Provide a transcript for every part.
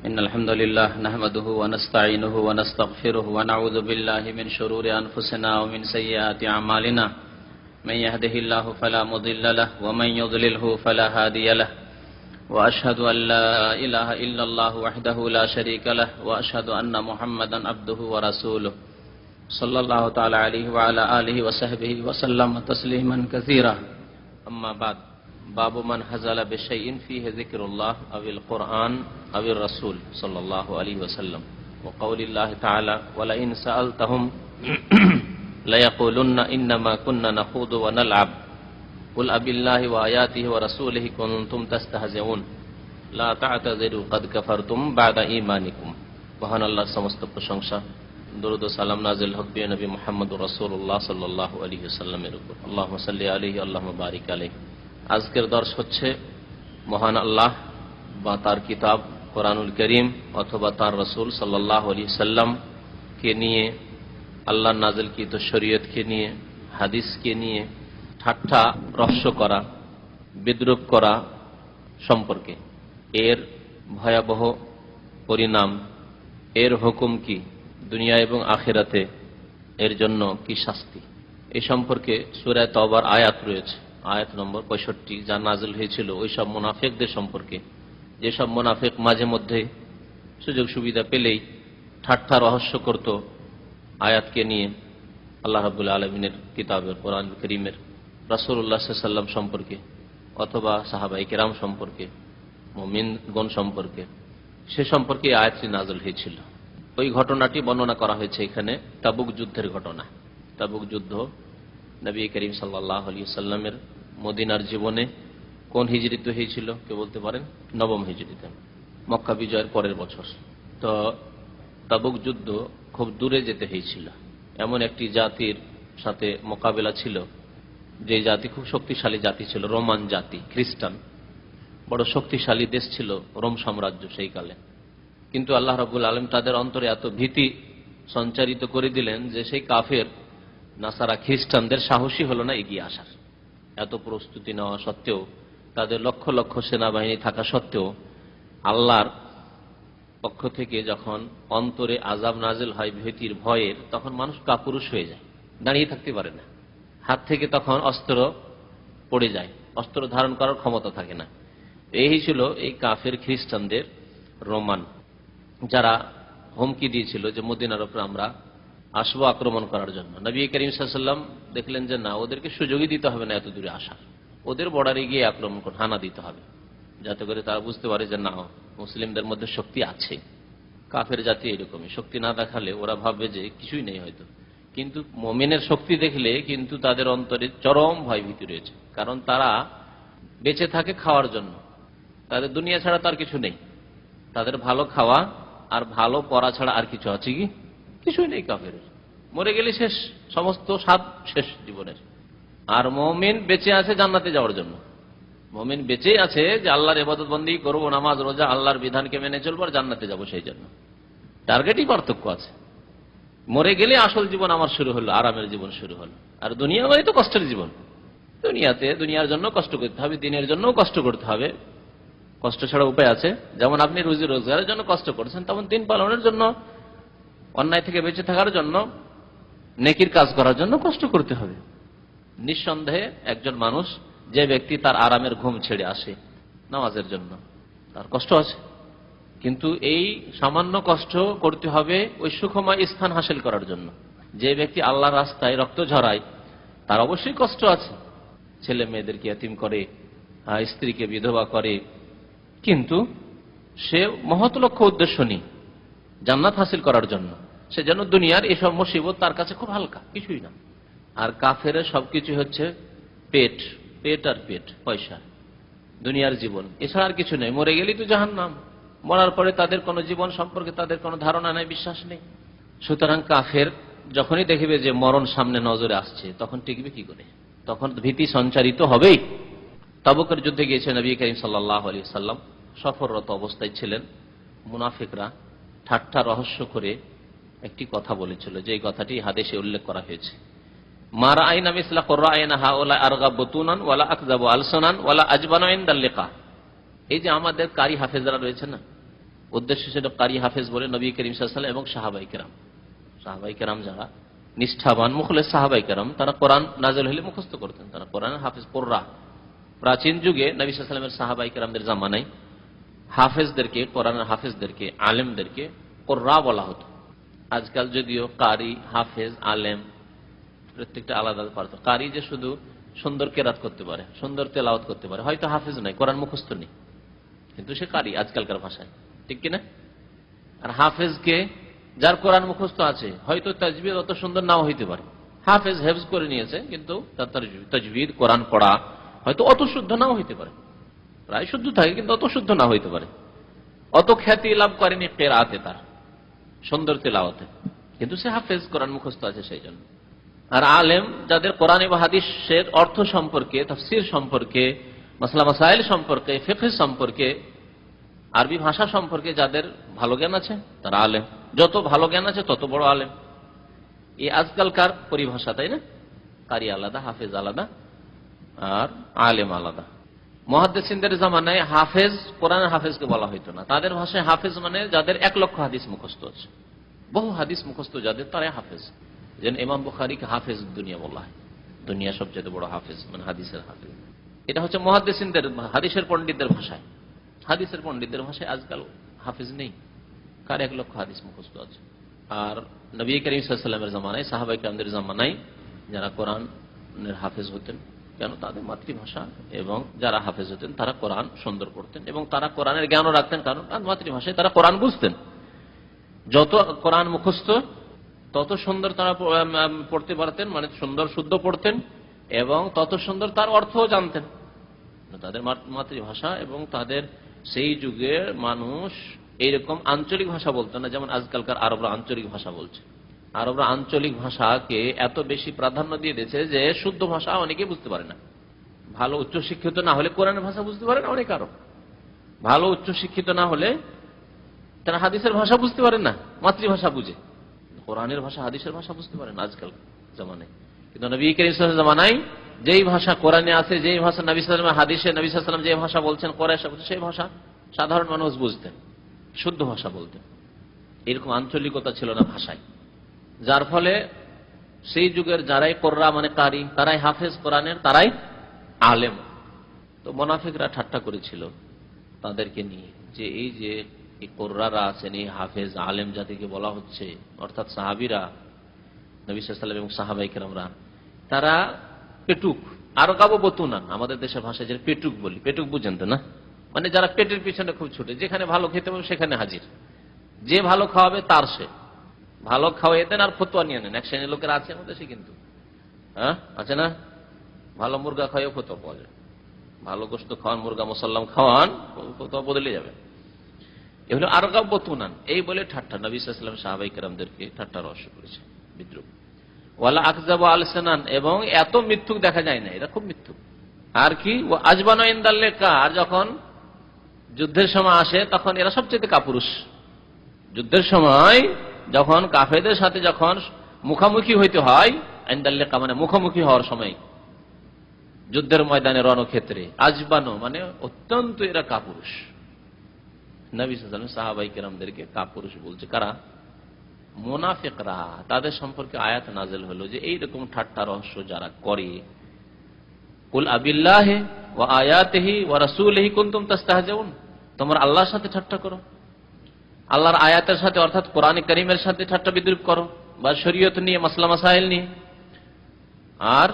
إن الحمد لله نحمده ونستعينه ونستغفره ونعوذ بالله من شرور أنفسنا ومن سيئات أعمالنا من يهده الله فلا مضل له ومن يضلله فلا هادي له وأشهد أن لا إله إلا الله وحده لا شريك له وأشهد أن محمدا عبده ورسوله صلى الله تعالى عليه وعلى آله وصحبه وسلم تسليما كثيرا أما بعد باب من هزل بشيء فيه ذكر الله أو القرآن أو الرسول صلى الله عليه وسلم وقول الله تعالى ولئن سألتهم ليقولن إنما كنا نخوض ونلعب قل أبالله وآياته ورسوله كنتم تستهزئون لا تعتذروا قد كفرتم بعد إيمانكم মহান আল্লাহর সমস্ত প্রশংসা দরুদ ও সালাম নাযিল হোক প্রিয় নবী মুহাম্মদুর রাসূলুল্লাহ সাল্লাল্লাহু আলাইহি ওয়াসাল্লামের উপর আল্লাহুম্মা সাল্লি আলাইহি আল্লাহুম্মা বারিক আলাইহি। আজকের দর্শ হচ্ছে মহান আল্লাহ বা তার কিতাব কোরআনুল করিম অথবা তার রাসূল সাল্লাল্লাহু আলাইহি সাল্লাম কে নিয়ে, আল্লাহর নাযিলকৃত শরীয়তকে নিয়ে, হাদিসকে নিয়ে ঠাট্টা রহস্য করা, বিদ্রূপ করা সম্পর্কে, এর ভয়াবহ পরিণাম, এর হুকুম কি দুনিয়া এবং আখিরাতে, এর জন্য কি শাস্তি, এই সম্পর্কে সূরা তাওবার আয়াত রয়েছে, আয়াত নম্বর 65, যা নাজিল হয়েছিল ওই সব মুনাফিকদের সম্পর্কে, যেসব মুনাফিক মাঝে মধ্যে সুযোগ সুবিধা পেলেই ঠাট্টা রহস্য করত আয়াতকে নিয়ে, আল্লাহ রাব্বুল আলামিনের কিতাবের কোরআন কারীমের, রাসূলুল্লাহ সাল্লাল্লাহু আলাইহি ওয়াসাল্লাম সম্পর্কে অথবা সাহাবায়ে কেরাম সম্পর্কে, মুমিনগণ সম্পর্কে, সে সম্পর্কে আয়াতটি নাজিল হয়েছিল। ওই ঘটনাটি বর্ণনা করা হয়েছে এখানে, তাবুক যুদ্ধের ঘটনা। তাবুক যুদ্ধ নবী করিম সাল্লাল্লাহু আলাইহি ওয়াসাল্লামের মদিনার জীবনে কোন হিজরিতে হয়েছিল কে বলতে পারেন? নবম হিজরিতে, মক্কা বিজয়ের পরের বছর। তো তাবুক যুদ্ধ খুব দূরে যেতে হয়েছিল, এমন একটি জাতির সাথে মোকাবেলা ছিল যে জাতি খুব শক্তিশালী জাতি ছিল, রোমান জাতি, খ্রিস্টান, বড় শক্তিশালী দেশ ছিল রোম সাম্রাজ্য সেই কালে। কিন্তু আল্লাহ রাব্বুল আলামিন তাদের অন্তরে এত ভীতি সঞ্চারিত করে দিলেন যে সেই কাফের নাসারা খ্রিস্টানদের সাহসী হলো না এগিয়ে আসার। এত প্রস্তুতি নেওয়া সত্ত্বেও, তাদের লক্ষ লক্ষ সেনাবাহিনী থাকা সত্ত্বেও, আল্লাহর পক্ষ থেকে যখন অন্তরে আযাব নাজিল হয় ভীতির ভয়ের, তখন মানুষ কাপুরুষ হয়ে যায়, দাঁড়িয়ে থাকতে পারে না, হাত থেকে তখন অস্ত্র পড়ে যায়, অস্ত্র ধারণ করার ক্ষমতা থাকে না। এই ছিল এই কাফের খ্রিস্টানদের, রোমান, যারা হুমকি দিয়েছিল যে মদিনার উপর আমরা আসবো আক্রমণ করার জন্য। নবী করিম সাল্লাল্লাহু আলাইহি ওয়াসাল্লাম দেখলেন যে না, ওদেরকে সুযোগই দিতে হবে না এত দূরে আসার, ওদের বর্ডারে গিয়ে আক্রমণ করে হানা দিতে হবে, যাতে করে তারা বুঝতে পারে যে না, মুসলিমদের মধ্যে শক্তি আছে। কাফের জাতি এরকমই, শক্তি না দেখালে ওরা ভাববে যে কিছুই নেই হয়তো, কিন্তু মুমিনের শক্তি দেখলে কিন্তু তাদের অন্তরে চরম ভয় ভীতি রয়েছে, কারণ তারা বেঁচে থাকে খাওয়ার জন্য, তাদের দুনিয়া ছাড়া তার কিছু নেই, তাদের ভালো খাওয়া আর ভালো পড়া ছাড়া আর কিছু আছে কি? কিছুই নেই কাফের। মরে গেলে শেষ, সমস্ত স্বাদ শেষ জীবনের। আর মুমিন বেঁচে আছে জান্নাতে যাওয়ার জন্য, মুমিন বেঁচে আছে যে আল্লাহর ইবাদত বন্দেগী করব, নামাজ রোজা, আল্লাহর বিধানকে মেনে চলবো আর জান্নাতে যাব, সেই জন্য। টার্গেটই পার্থক্য আছে। মরে গেলে আসল জীবন আমার শুরু হলো, আরামের জীবন শুরু হলো। আর দুনিয়া মানে তো কষ্টের জীবন। দুনিয়াতে দুনিয়ার জন্য কষ্ট করতে হবে, দিনের জন্যও কষ্ট করতে হবে, কষ্ট ছাড়া উপায় আছে। যেমন আপনি রুজি রোজগারের জন্য কষ্ট করছেন, তেমন দিন পালনের জন্য, অন্যায় থেকে বেঁচে থাকার জন্য, নেকির কাজ করার জন্য কষ্ট করতে হবে। নিঃসন্দেহে একজন মানুষ, যে ব্যক্তি তার আরামের ঘুম ছেড়ে আসে নামাজের জন্য, তার কষ্ট আছে, কিন্তু এই সামান্য কষ্ট করতে হবে ওই সুখময় স্থান হাসিল করার জন্য। যে ব্যক্তি আল্লাহর রাস্তায় রক্ত ঝরায়, তার অবশ্যই কষ্ট আছে, ছেলে মেয়েদেরকে ইয়াতীম করে, স্ত্রীকে বিধবা করে, কিন্তু সে মহৎ লক্ষ্য উদ্দেশ্য নেই জান্নাত হাসিল করার জন্য। সে যেন দুনিয়ার এসব মুসিবত তার কাছে খুব হালকা, কিছুই না। আর কাফের সবকিছু হচ্ছে পেট, পেট আর পেট, পয়সা, দুনিয়ার জীবন, এছাড়া আর কিছু নেই। মরে গেলেই তো জাহান্নাম, মরার পরে তাদের কোনো জীবন সম্পর্কে তাদের কোনো ধারণা নেই, বিশ্বাস নেই। সুতরাং কাফের যখনই দেখবে যে মরণ সামনে নজরে আসছে, তখন টিকবে কি করে? তখন ভীতি সঞ্চারিত হবেই। তাবুকের যুদ্ধে গিয়েছে নবী করিম সাল্লাল্লাহু আলাইহি ওয়াসাল্লাম, সফররত অবস্থায় ছিলেন। মুনাফিকরা ঠাট্টা রহস্য করে একটি কথা বলেছিল, যে কথাটি হাদিসে উল্লেখ করা হয়েছে, মা রাআইনা মিসলা কুরআইনা হাউলা আরগাব বুতুনান ওয়ালা আকযাবু আলসানান ওয়ালা আজবানু ইনদাল লিকা। এই যে আমাদের কারি হাফেজরা রয়েছে না, উদ্দেশ্য ছিল কারি হাফেজ বলে নবী করিম সাল্লাল্লাহু আলাইহি ওয়াসাল্লাম এবং সাহাবাই কেরাম যারা নিষ্ঠাবান মুখলেস সাহাবাই কেরাম, তারা কোরআন নাযিল হলে মুখস্থ করতেন, তারা কোরআনের হাফেজ কুররা। প্রাচীন যুগে নবী সাল্লাল্লাহু আলাইহি ওয়াসাল্লামের সাহাবাই কেরামদের জামানায় হাফেজদেরকে, কোরআনের হাফেজদেরকে, আলেমদেরকে কুররা বলা হতো। আজকাল যদিও কারি, হাফেজ, আলেম প্রত্যেকটা আলাদা পারত। কারি যে শুধু সুন্দর কেরাত করতে পারে, সুন্দর তেলাওয়াত করতে পারে, হয়তো হাফেজ নয়, কোরআন মুখস্থ নেই, কিন্তু সে কারি আজকালকার ভাষায়, ঠিক কিনা? আর হাফেজকে যার কোরআন মুখস্থ আছে, হয়তো তাজবিদ অত সুন্দর নাও হইতে পারে, হাফেজ হেফজ করে নিয়েছে, কিন্তু তার তাজবিদ কোরআন পড়া হয়তো অত শুদ্ধ নাও হইতে পারে, প্রায় শুদ্ধ থাকে কিন্তু অত শুদ্ধ না হইতে পারে, অত খ্যাতি লাভ করেনি কেরাতে, তার সুন্দর তেলাওয়াতে, কিন্তু সে হাফেজ, কোরআন মুখস্থ আছে সেই জন্য। আর আলেম যাদের কোরআন এবং হাদিসের অর্থ সম্পর্কে, তাফসীর সম্পর্কে, মাসলা মাসাইল সম্পর্কে, ফিকহ সম্পর্কে, আরবি ভাষা সম্পর্কে যাদের ভালো জ্ঞান আছে তারা আলেম। যত ভালো জ্ঞান আছে তত বড় আলেম। এই আজকালকার পরিভাষা, তাই না? কারি আলাদা, হাফেজ আলাদা, আর আলেম আলাদা। মুহাদ্দিসিনদের জামানায় হাফেজ, কোরআনের হাফেজকে বলা হইতো না। তাদের ভাষায় হাফেজ মানে যাদের 1 লক্ষ হাদিস মুখস্থ আছে, বহু হাদিস মুখস্থ যাদের, তারাই হাফেজ। যেন ইমাম বুখারীকে হাফেজ দুনিয়া বলা হয়, দুনিয়া সবচেয়ে বড় হাফেজ, মানে হাদিসের হাফেজ। এটা হচ্ছে মুহাদ্দিসিনদের, হাদিসের পণ্ডিতদের ভাষায়। হাদিসের পণ্ডিতদের ভাষায় আজকাল হাফেজ নেই, কার 1 লক্ষ হাদিস মুখস্থ আছে। আর নবী করিম সাল্লাল্লাহু আলাইহি ওয়াসাল্লামের জামানায়, সাহাবায়ে কেরামদের জামানায় যারা কোরআনের হাফেজ হতেন, কেন তাদের মাতৃভাষা, এবং যারা হাফেজ হতেন তারা কোরআন সুন্দর পড়তেন এবং তারা কোরআনের জ্ঞানও রাখতেন, কারণ তার মাতৃভাষায় তারা কোরআন বুঝতেন। যত কোরআন মুখস্থ তত সুন্দর তারা পড়তে পারতেন, মানে সুন্দর শুদ্ধ পড়তেন, এবং তত সুন্দর তার অর্থও জানতেন। তাদের মাতৃভাষা, এবং তাদের সেই যুগের মানুষ এইরকম আঞ্চলিক ভাষা বলতো না, যেমন আজকালকার আরবরা আঞ্চলিক ভাষা বলছে। আরবরা আঞ্চলিক ভাষাকে এত বেশি প্রাধান্য দিয়ে দিয়েছে যে শুদ্ধ ভাষা অনেকে বুঝতে পারে না। ভালো উচ্চশিক্ষিত না হলে কোরআনের ভাষা বুঝতে পারে না অনেক আরব। ভালো উচ্চশিক্ষিত না হলে তারা হাদিসের ভাষা বুঝতে পারে না, মাতৃভাষা বুঝে, কোরআনের ভাষা, হাদিসের ভাষা বুঝতে পারে না আজকাল জামানায়। কিন্তু নবী করিম সাল্লাল্লাহু আলাইহি ওয়াসাল্লাম জামানায় যেই ভাষা কোরআনে আছে, যেই ভাষা নবী সাল্লাল্লাহু আলাইহি ওয়াসাল্লাম হাদিসে নবী সাল্লাল্লাহু আলাইহি ওয়াসাল্লাম যে ভাষা বলছেন, কোরআশা বলছেন, সেই ভাষা সাধারণ মানুষ বুঝতেন, শুদ্ধ ভাষা বলতেন। এরকম আঞ্চলিকতা ছিল না ভাষায়, যার ফলে সেই যুগের যারাই কোররা মানে কারি, তারাই হাফেজ কোরআনের, তারাই আলেম। তো মুনাফিকরা ঠাট্টা করেছিল তাদেরকে নিয়ে, যে এই যে এই কোররারা আছেন, এই হাফেজ আলেম জাতিকে বলা হচ্ছে, অর্থাৎ সাহাবীরা, নবী সাল্লাল্লাহু আলাইহি ওয়াসাল্লাম এবং সাহাবায়ে কেরামরা, তারা পেটুক, আর গাবো বতুনান, আমাদের দেশের ভাষায় যে পেটুক বলি, পেটুক বুঝেন তো না? মানে যারা পেটের পিছনে খুব ছুটে, যেখানে ভালো খেতে পাবে সেখানে হাজির, যে ভালো খাওয়াবে তার সে ভালো খাওয়াই দেন আর ফতোয়া নিয়ে নেন। এক শ্রেণীর লোকের আছে আমাদের দেশে, কিন্তু হ্যাঁ আছে না, ভালো মুরগা খাওয়াও ফতোয়া পাওয়া যায়, ভালো গোশত খাওয়ান, মুরগা মুসাল্লাম খাওয়ান, ফতোয়া বদলে যাবে। এগুলো আরগাব বতুনান, এই বলে ঠাট্টা, নবী সাল্লাল্লাহু আলাইহি ওয়াসাল্লাম সাহাবায়ে কেরামদেরকে ঠাট্টা রহস্য করেছে, বিদ্রুপ। ওয়ালা আকযাবু আলসানান, এবং এত মিথ্যুক দেখা যায় না, এরা খুব মিথ্যুক। আর কি, ও আজবানু ইনদাল লিকা, আর যখন যুদ্ধের সময় আসে তখন এরা সবচেয়ে কাপুরুষ। যুদ্ধের সময় যখন কাফেরদের সাথে যখন মুখামুখি হইতে হয়, ইনদাল লিকা মানে মুখামুখি হওয়ার সময়, যুদ্ধের ময়দানে, রণক্ষেত্রে, আজবানু মানে অত্যন্ত এরা কাপুরুষ। নবী সাল্লাল্লাহু আলাইহি ওয়াসাল্লাম সাহাবায়ে কেরামদেরকে কাপুরুষ বলছে কারা? মুনাফিকরা। তাদের সম্পর্কে আয়াত নাযিল হলো যে এইরকম ঠাট্টা রহস্য যারা করে, কুল আবিল্লাহি ওয়া আয়াতিহি ওয়া রাসূলিহি কুনতুম তাস্তাহজিউন, তোমরা আল্লাহর সাথে ঠাট্টা করো, আল্লাহর আয়াতের সাথে অর্থাৎ কোরআন কারীমের সাথে ঠাট্টা বিদ্রূপ করো, বা শরীয়ত নিয়ে, মাসলা মাসাইল নিয়ে, আর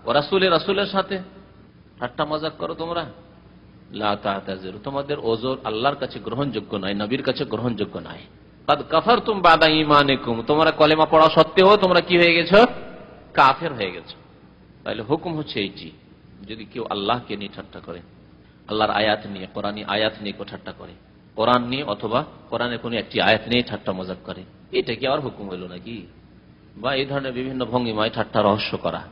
ওয়া রাসূলের সাথে ঠাট্টা মজাক করো তোমরা। লা তা'তাযিরু, তোমাদের ওযর আল্লাহর কাছে গ্রহণযোগ্য নয়, নবীর কাছে গ্রহণযোগ্য নয়। কাদ কাফারতুম বাদা ঈমানিকুম, তোমরা কলেমা পড়া সত্ত্বেও তোমরা কি হয়ে গেছো? কাফের হয়ে গেছো। তাহলে হুকুম হচ্ছে এইটি, যদি কেউ আল্লাহকে নিয়ে ঠাট্টা করে, আল্লাহর আয়াত নিয়ে, কোরআনী আয়াত নিয়ে কেউ ঠাট্টা করে, কোরআন নিয়ে অথবা কোরআনের কোনো একটি আয়াত নিয়ে ঠাট্টা মজাক করে, এটা কি আর হুকুম হলো নাকি? বা এই ধরনের বিভিন্ন ভঙ্গিমায় ঠাট্টা রহস্য করা,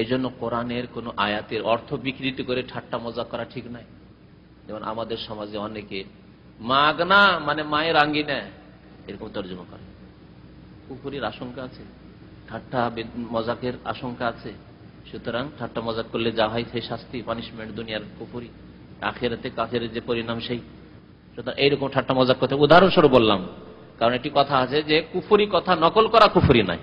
এই জন্য কোরআনের কোনো আয়াতের অর্থ বিকৃতি করে ঠাট্টা মজাক করা ঠিক নয়। যেমন আমাদের সমাজে অনেকে মাগনা মানে মায়ের আঙ্গিনা এরকম তর্জমা করে, কুফরির আশঙ্কা আছে, ঠাট্টা মজাকের আশঙ্কা আছে। সুতরাং ঠাট্টা মজাক করলে যা হয় সেই শাস্তি, পানিশমেন্ট দুনিয়ার কুফরি, আখিরাতে কাফেরের যে পরিণাম সেই। সুতরাং এইরকম ঠাট্টা মজাক করতে উদাহরণস্বরূপ বললাম, কারণ একটি কথা আছে যে কুফরি কথা নকল করা কুফরি নাই,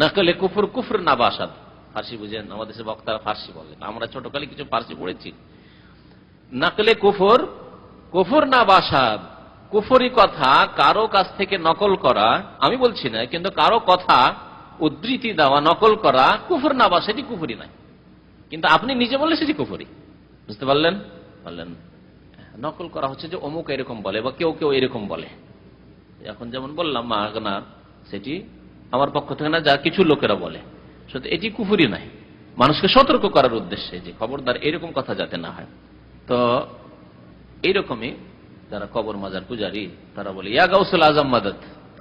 নকলে কুফর কুফর না বাসাদ। ফার্সি বুঝেন, আমাদের দেশের বক্তারা ফার্সি বলেন, আমরা ছোটকালে কিছু ফার্সি পড়েছি। নকলে কুফর কুফর না বাসাদ, কুফরি কথা কারো কাছ থেকে নকল করা, আমি বলছি না, কিন্তু কারো কথা উদ্ধৃতি দেওয়া নকল করা কুফর না বা সেটি কুফরি নাই, কিন্তু আপনি নিজে বললে সেটি কুফরি। বুঝতে পারলেন? বললেন নকল করা হচ্ছে যে অমুক এরকম বলে বা কেউ কেউ এরকম বলে। এখন যেমন বললাম মাগনা, সেটি আমার পক্ষ থেকে না, যা কিছু লোকেরা বলে, সত্যি এটি কুফরি নাই, মানুষকে সতর্ক করার উদ্দেশ্যে যে খবরদার এরকম কথা যাতে না হয়। তো এইরকমই যারা কবর মাজার পূজারী তারা বলে ইয়া গাউসুল আজম মাদাদ,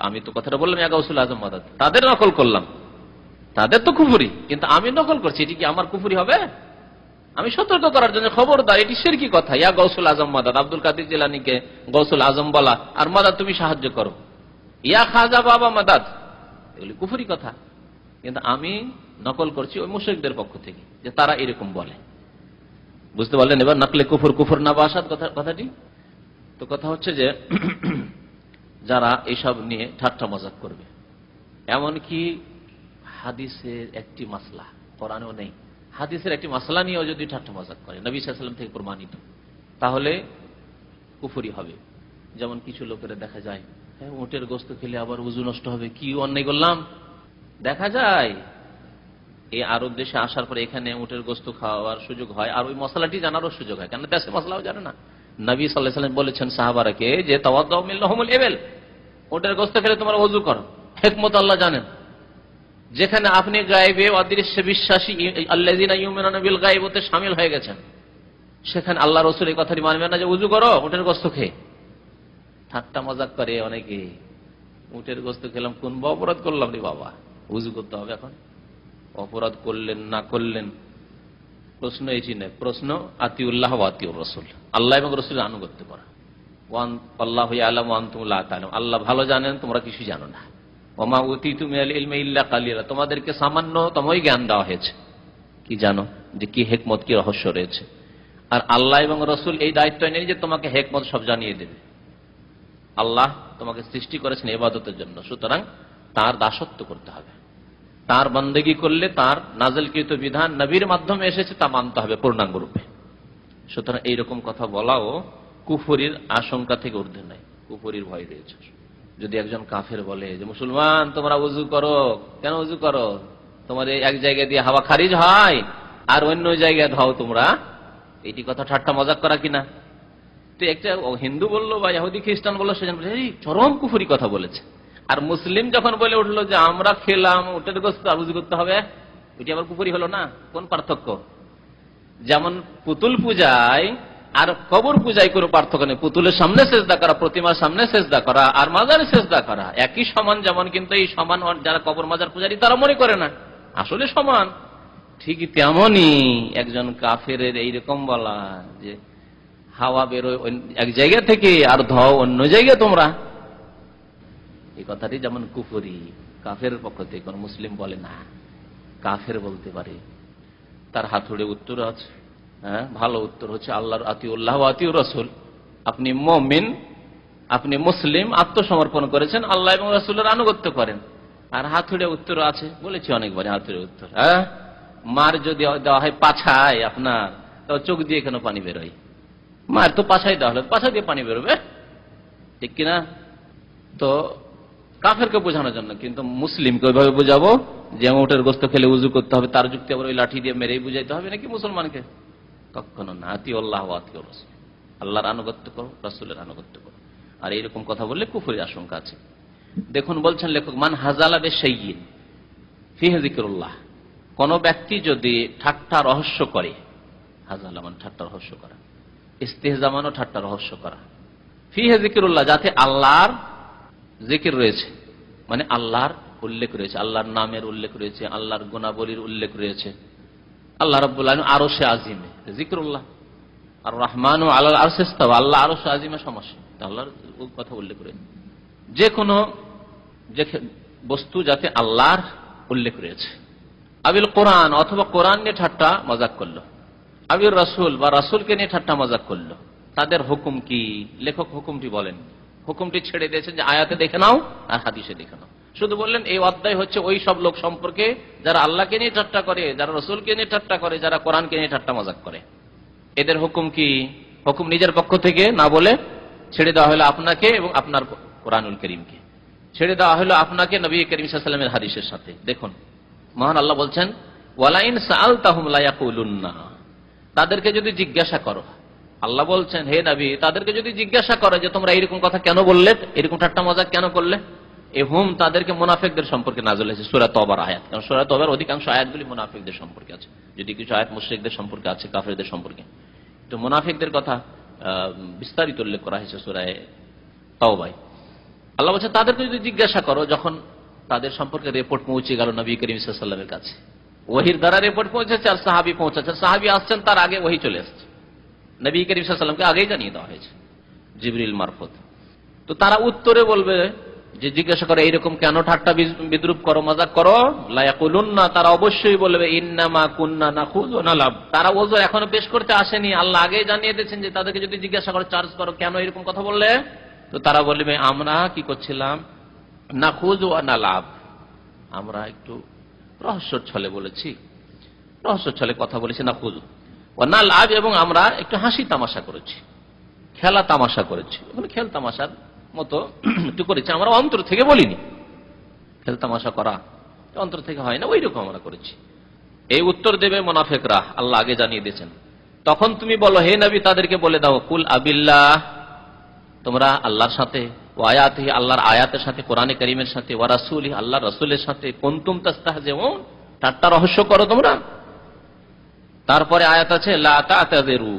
আমি তো কথাটা বললাম ইয়া গাউসুল আজম মাদাদ, তাদের নকল করলাম, তাদের তো কুফরি, কিন্তু আমি নকল করছি, এটি কি আমার কুফরি হবে? আমি সতর্ক করার জন্য খবরদার এটি শিরকি কথা। ইয়া গাউসুল আজম মাদাদ, আব্দুল কাদের জিলানীকে গাউসুল আজম বলা আর মাদাদ তুমি সাহায্য করো, ইয়া খাজা বাবা মাদাদ, এগুলি কুফরি কথা, কিন্তু আমি নকল করছি ওই মুশরিকদের পক্ষ থেকে যে তারা এরকম বলে। বুঝতে পারলেন? এবার নকলে কুফর কুফর না বাসাদ কথাটি। তো কথা হচ্ছে যে যারা এইসব নিয়ে ঠাট্টা মজাক করবে, এমনকি হাদিসের একটি মাসলা, কোরআনেও নেই, হাদিসের একটি মাসলা নিয়েও যদি ঠাট্টা মজাক করে নবী সাল্লাল্লাহু আলাইহি ওয়াসাল্লাম থেকে প্রমাণিত, তাহলে কুফরি হবে। যেমন কিছু লোকেরা দেখা যায় উটের গোশত খেলে আবার ওযু নষ্ট হবে, কি অন্যায় করলাম। দেখা যায় এই আরব দেশে আসার পরে এখানে উটের গোশত খাওয়ার সুযোগ হয়, আর ওই মশলাটি জানারও সুযোগ হয়, কেন দেশে মশলাও জানে না। নবী সাল্লাল্লাহু আলাইহি ওয়াসাল্লাম বলেছেন সাহাবারাকে যে তাওয়াদ্দাউ মিন লাহমুল ইবিল, উটের গোশত খেলে তোমরা ওযু করো। হিকমত আল্লাহ জানেন। যেখানে আপনি গায়েবে অদৃশ্য বিশ্বাসী আল্লাযিনা ইউমিনুনা বিল গায়ব ওতে শামিল হয়ে গেছেন, সেখানে আল্লাহ রাসূল এই কথাটি মানবেন না যে ওযু করো উটের গোশত খেয়ে। ঠাট্টা মজাক করে অনেকে, উটের গোশত খেলাম, কোন অপরাধ করলাম রে বাবা, ওযু করতে হবে এখন? অপরাধ করলেন না করলেন প্রশ্ন এটি নয়, প্রশ্ন আতিউল্লাহ ওয়া আতিউর রাসূল, আল্লাহ এবং রাসূলের আনুগত্য করা। ওয়ান আল্লাহু ইয়ালামু ওয়া আনতুম লা তা'লামুন, আল্লাহ ভালো জানেন, তোমরা কিছু জানো না। ওয়া মা উতিতু মিনাল ইলমি ইল্লা কালিলা, তোমাদেরকে সামান্যতমই জ্ঞান দেওয়া হয়েছে। কি জানো যে কি হিকমত, কি রহস্য রয়েছে। আর আল্লাহ এবং রাসূল এই দায়িত্ব নেই যে তোমাকে হিকমত সব জানিয়ে দেবে। আল্লাহ তোমাকে সৃষ্টি করেছেন ইবাদতের জন্য, সুতরাং তার দাসত্ব করতে হবে, তার বন্দেগী করলে তার নাযিলকৃত বিধান নবীর মাধ্যমে এসেছে তা মানতে হবে পূর্ণাঙ্গ রূপে। সুতরাং এইরকম কথা বলাও কুফরির আশঙ্কা থেকে ঊর্ধ্বে নাই, কুফরির ভয় রয়েছে। যদি একজন কাফের বলে যে মুসলমান তোমরা ওযু করো, কেন ওযু করো? তোমার এক জায়গায় দিয়ে হাওয়া খারিজ হয় আর অন্য জায়গায় ধাও তোমরা, এইটি কথা ঠাট্টা মজাক করা কিনা? তো একটা হিন্দু বললো বা ইহুদি খ্রিস্টান বললো, সেজন্য চরম কুফরি কথা বলেছে। আর মুসলিম যখন বলে উঠলো যে আমরা খেলাম ওটার গোশত ওযু করতে হবে, ওইটি আবার কুফরি হলো না? কোন পার্থক্য? যেমন পুতুল পূজায় আর কবর পূজায় কোনো পার্থক্য নেই। পুতুলের সামনে সেজদা করা, প্রতিমার সামনে সেজদা করা আর মাজারে সেজদা করা একই সমান, যেমন, কিন্তু এই সমান যারা কবর মাজার পূজারী তারা মনে করে না আসলে সমান। ঠিক তেমনই একজন কাফের এইরকম বলা যে হাওয়া বেরোয় এক জায়গা থেকে আর ধাও অন্য জায়গায় তোমরা, এই কথাটি যেমন কুফরি, কাফের পক্ষ থেকে কোন মুসলিম বলে না, কাফের বলতে পারে। তার হাতুড়ে উত্তর আছে, ভালো উত্তর হচ্ছে আল্লাহর আতিউল্লাহ ওয়া আতিউর রাসূল। আপনি মুমিন, আপনি মুসলিম, আত্মসমর্পণ করেছেন, আল্লাহ এবং রাসূলের আনুগত্য করেন। আর হাতুড়ে উত্তর আছে, বলেছি অনেকবার হাতুড়ে উত্তর। মার যদি দেওয়া হয় পাছায় আপনার, তো চোখ দিয়ে কেন পানি বেরোয়? মার তো পাছায় দেওয়া হলো, পাছা দিয়ে পানি বেরোবে, ঠিক কিনা? তো কাফেরকে বোঝানোর জন্য, কিন্তু মুসলিমকে ওইভাবে বোঝাবো যে উটের গোশত খেলে উযু করতে হবে, তার যুক্তি আবার ওই লাঠি দিয়ে মেরেই বুঝাইতে হবে নাকি মুসলমানকে? কখনো না। আতিউল্লাহ ওয়া আতিউর রাসূল, আল্লাহর আনুগত্য করো, রাসূলের আনুগত্য করো। আর এইরকম কথা বললে কুফরের আশঙ্কা আছে। দেখুন বলছেন লেখক, মান হাজালা বিশাইইন ফিহি যিকরুল্লাহ, কোন ব্যক্তি যদি ঠাট্টা রহস্য করে, হাজালা মানে ঠাট্টা রহস্য করা, ইস্তেহজা মানে ঠাট্টা রহস্য করা, ফিহি যিকরুল্লাহ যাতে আল্লাহর জিকির রয়েছে, মানে আল্লাহর উল্লেখ রয়েছে, আল্লাহর নামের উল্লেখ রয়েছে, আল্লাহর গুণাবলীর উল্লেখ রয়েছে, আল্লাহ রাব্বুল আলামিন আরশে আজিমে যিকরুল্লাহ, আর রহমানু আলাল আরশি ইস্তাওয়া, আল্লাহ আরশে আজিমে সমসে, আল্লাহর কথা উল্লেখ রয়েছে। যে কোনো বস্তু যাতে আল্লাহর উল্লেখ রয়েছে, আবিল কোরআন অথবা কোরআন নিয়ে ঠাট্টা মজাক করলো, আবির রাসূল বা রাসূলকে নিয়ে ঠাট্টা মজাক করলো, তাদের হুকুম কি? লেখক হুকুমটি বলেন, হুকুমটি ছেড়ে দিয়েছেন যে আয়াতে দেখে নাও আর হাদিসে দেখে নাও। শুধু বললেন এই অধ্যায় হচ্ছে ওই সব লোক সম্পর্কে যারা আল্লাহকে নিয়ে ঠাট্টা করে, যারা রসুলকে নিয়ে ঠাট্টা করে, যারা কোরআনকে নিয়ে ঠাট্টা মজাক করে। এদের হুকুম কি? হুকুম নিজের পক্ষ থেকে না বলে ছেড়ে দেওয়া হলো আপনাকে এবং আপনার কোরআনুল করিমকে, ছেড়ে দেওয়া হলো আপনাকে নবী করিম সাল্লাল্লাহু আলাইহি ওয়াসাল্লামের হাদিসের সাথে। দেখুন মহান আল্লাহ বলছেন ওয়ালাইন সাআলতাহুম লা ইয়াকুলুন্না, তাদেরকে যদি জিজ্ঞাসা করো, আল্লাহ বলছেন হে নবী তাদেরকে যদি জিজ্ঞাসা করো যে তোমরা এরকম কথা কেন বললে, এরকম ঠাট্টা মজাক কেন করলে। এই হুম তাদেরকে মুনাফিকদের সম্পর্কে নাযিল হয়েছে, সূরা তওবার আয়াত। কারণ সূরা তওবার অধিকাংশ আয়াতগুলি মুনাফিকদের সম্পর্কে আছে, যদি কিছু আয়াত মুশরিকদের সম্পর্কে আছে, কাফেরদের সম্পর্কে। তো মুনাফিকদের কথা বিস্তারিত উল্লেখ করা হয়েছে সূরা তাওবায়। আল্লাহ বলছেন তাদেরকে যদি জিজ্ঞাসা করো, যখন তাদের সম্পর্কে রিপোর্ট পৌঁছে গেল নবী করিম সাল্লাল্লাহু আলাইহি ওয়াসাল্লামের কাছে, ওহীর দ্বারা রিপোর্ট পৌঁছেছে আর সাহাবী পৌঁছাচ্ছে, সাহাবী আসছেন তার আগে ওহী চলে আসছে, নবী করিম সাল্লাল্লাহু আলাইহি ওয়াসাল্লামকে আগেই জানিয়ে দেওয়া হয়েছে জিবরিল মারফত। তো তারা উত্তরে বলবে যে জিজ্ঞাসা করে এইরকম কেন ঠাট্টা বিদ্রুপ করো, মজাক করো, লা ইয়াকুলুন্না, তারা অবশ্যই বলবে ইন্নামা কুন্না নাখুযু ওয়া নালাব। তারা ওযর এখনো পেশ করতে আসেনি, আল্লাহ আগেই জানিয়ে দিয়েছেন যে তাদেরকে যদি জিজ্ঞাসা করো, চার্জ করো কেন এরকম কথা বললে, তো তারা বলবে আমরা কি করছিলাম, নাখুযু ওয়া নালাব, আমরা একটু রহস্যর ছলে বলেছি, রহস্যর ছলে কথা বলেছি, নাখুযু ওয়া নালাব, এবং আমরা একটু হাসি তামাশা করেছি, খেলা তামাশা করেছি। এখন খেল তামাশার মতো একটু করেছি, আমরা অন্তর থেকে বলিনি। খেল তামাশা করা অন্তর থেকে হয় না, ওই রকম আমরা করেছি। এই উত্তর দেবে মুনাফিকরা, আল্লাহ আগে জানিয়ে দিয়েছেন। তখন তুমি বলো হে নবী তাদেরকে বলে দাও, কুল আবিল্লাহ, তোমরা আল্লাহর সাথে, ওয়া আয়াতিহি, আল্লাহর আয়াতের সাথে, কোরআনে কারীমের সাথে, ওয়া রাসূলিহি, আল্লাহর রাসূলের সাথে, কুনতুম তাস্তাহজিউন, ঠাট্টা রহস্য করো তোমরা। তারপরে আয়াত আছে লা তা'তাযিরু,